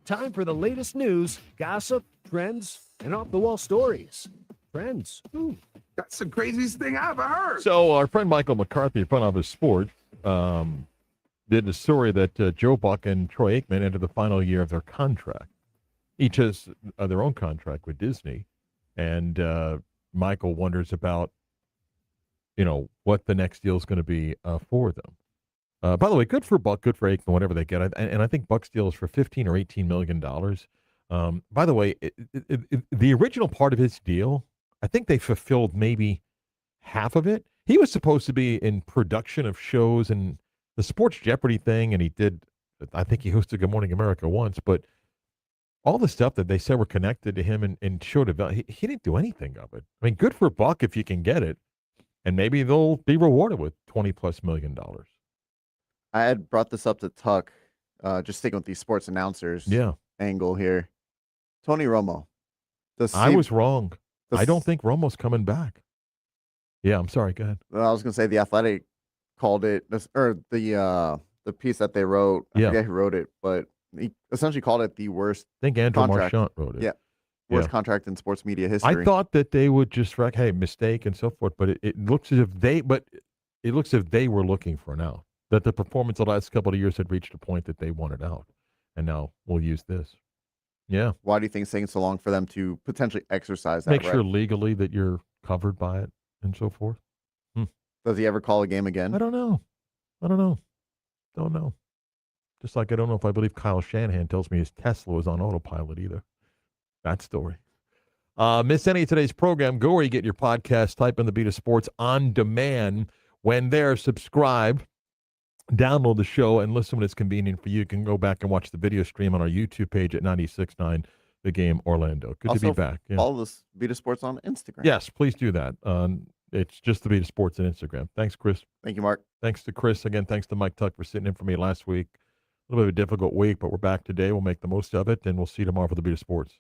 Speaker 11: Time for the latest news, gossip, trends, and off-the-wall stories. Trends. Ooh.
Speaker 12: That's the craziest thing I've ever heard.
Speaker 2: So our friend Michael McCarthy, front office sport, did a story that Joe Buck and Troy Aikman entered the final year of their contract. Each has their own contract with Disney, and Michael wonders about, what the next deal is going to be for them. By the way, good for Buck, good for Aikman, whatever they get. And I think Buck's deal is for $15 or $18 million. By the way, the original part of his deal, I think they fulfilled maybe half of it. He was supposed to be in production of shows and the Sports Jeopardy thing, and I think he hosted Good Morning America once, but all the stuff that they said were connected to him and show development, he didn't do anything of it. I mean, good for Buck if you can get it, and maybe they'll be rewarded with $20+ million.
Speaker 3: I had brought this up to Tuck, just sticking with these sports announcers angle here. Tony Romo.
Speaker 2: I was wrong. I don't think Romo's coming back. Yeah, I'm sorry. Go ahead.
Speaker 3: I was going to say The Athletic called it, or the piece that they wrote. I forget who wrote it, but he essentially called it the worst.
Speaker 2: I think Andrew
Speaker 3: contract.
Speaker 2: Marchant wrote it.
Speaker 3: Yeah, worst contract in sports media history.
Speaker 2: I thought that they would just mistake and so forth, but it looks as if they were looking for an out. That the performance the last couple of years had reached a point that they wanted out, and now we'll use this. Yeah.
Speaker 3: Why do you think it's taking so long for them to potentially exercise that?
Speaker 2: Make sure legally that you're covered by it and so forth.
Speaker 3: Does he ever call a game again?
Speaker 2: I don't know. Don't know. Just like I don't know if I believe Kyle Shanahan tells me his Tesla was on autopilot either. That story. Miss any of today's program, go where you get your podcast, type in the Beat of Sports on demand. When there, subscribe, download the show, and listen when it's convenient for you. You can go back and watch the video stream on our YouTube page at 96.9 The Game Orlando. Good
Speaker 3: also,
Speaker 2: to be back. Yeah.
Speaker 3: All this Beat of Sports on Instagram.
Speaker 2: Yes, please do that. It's just the Beat of Sports on Instagram. Thanks, Chris.
Speaker 3: Thank you, Mark.
Speaker 2: Thanks to Chris. Again, thanks to Mike Tuck for sitting in for me last week. A little bit of a difficult week, but we're back today. We'll make the most of it, and we'll see you tomorrow for the Beat of Sports.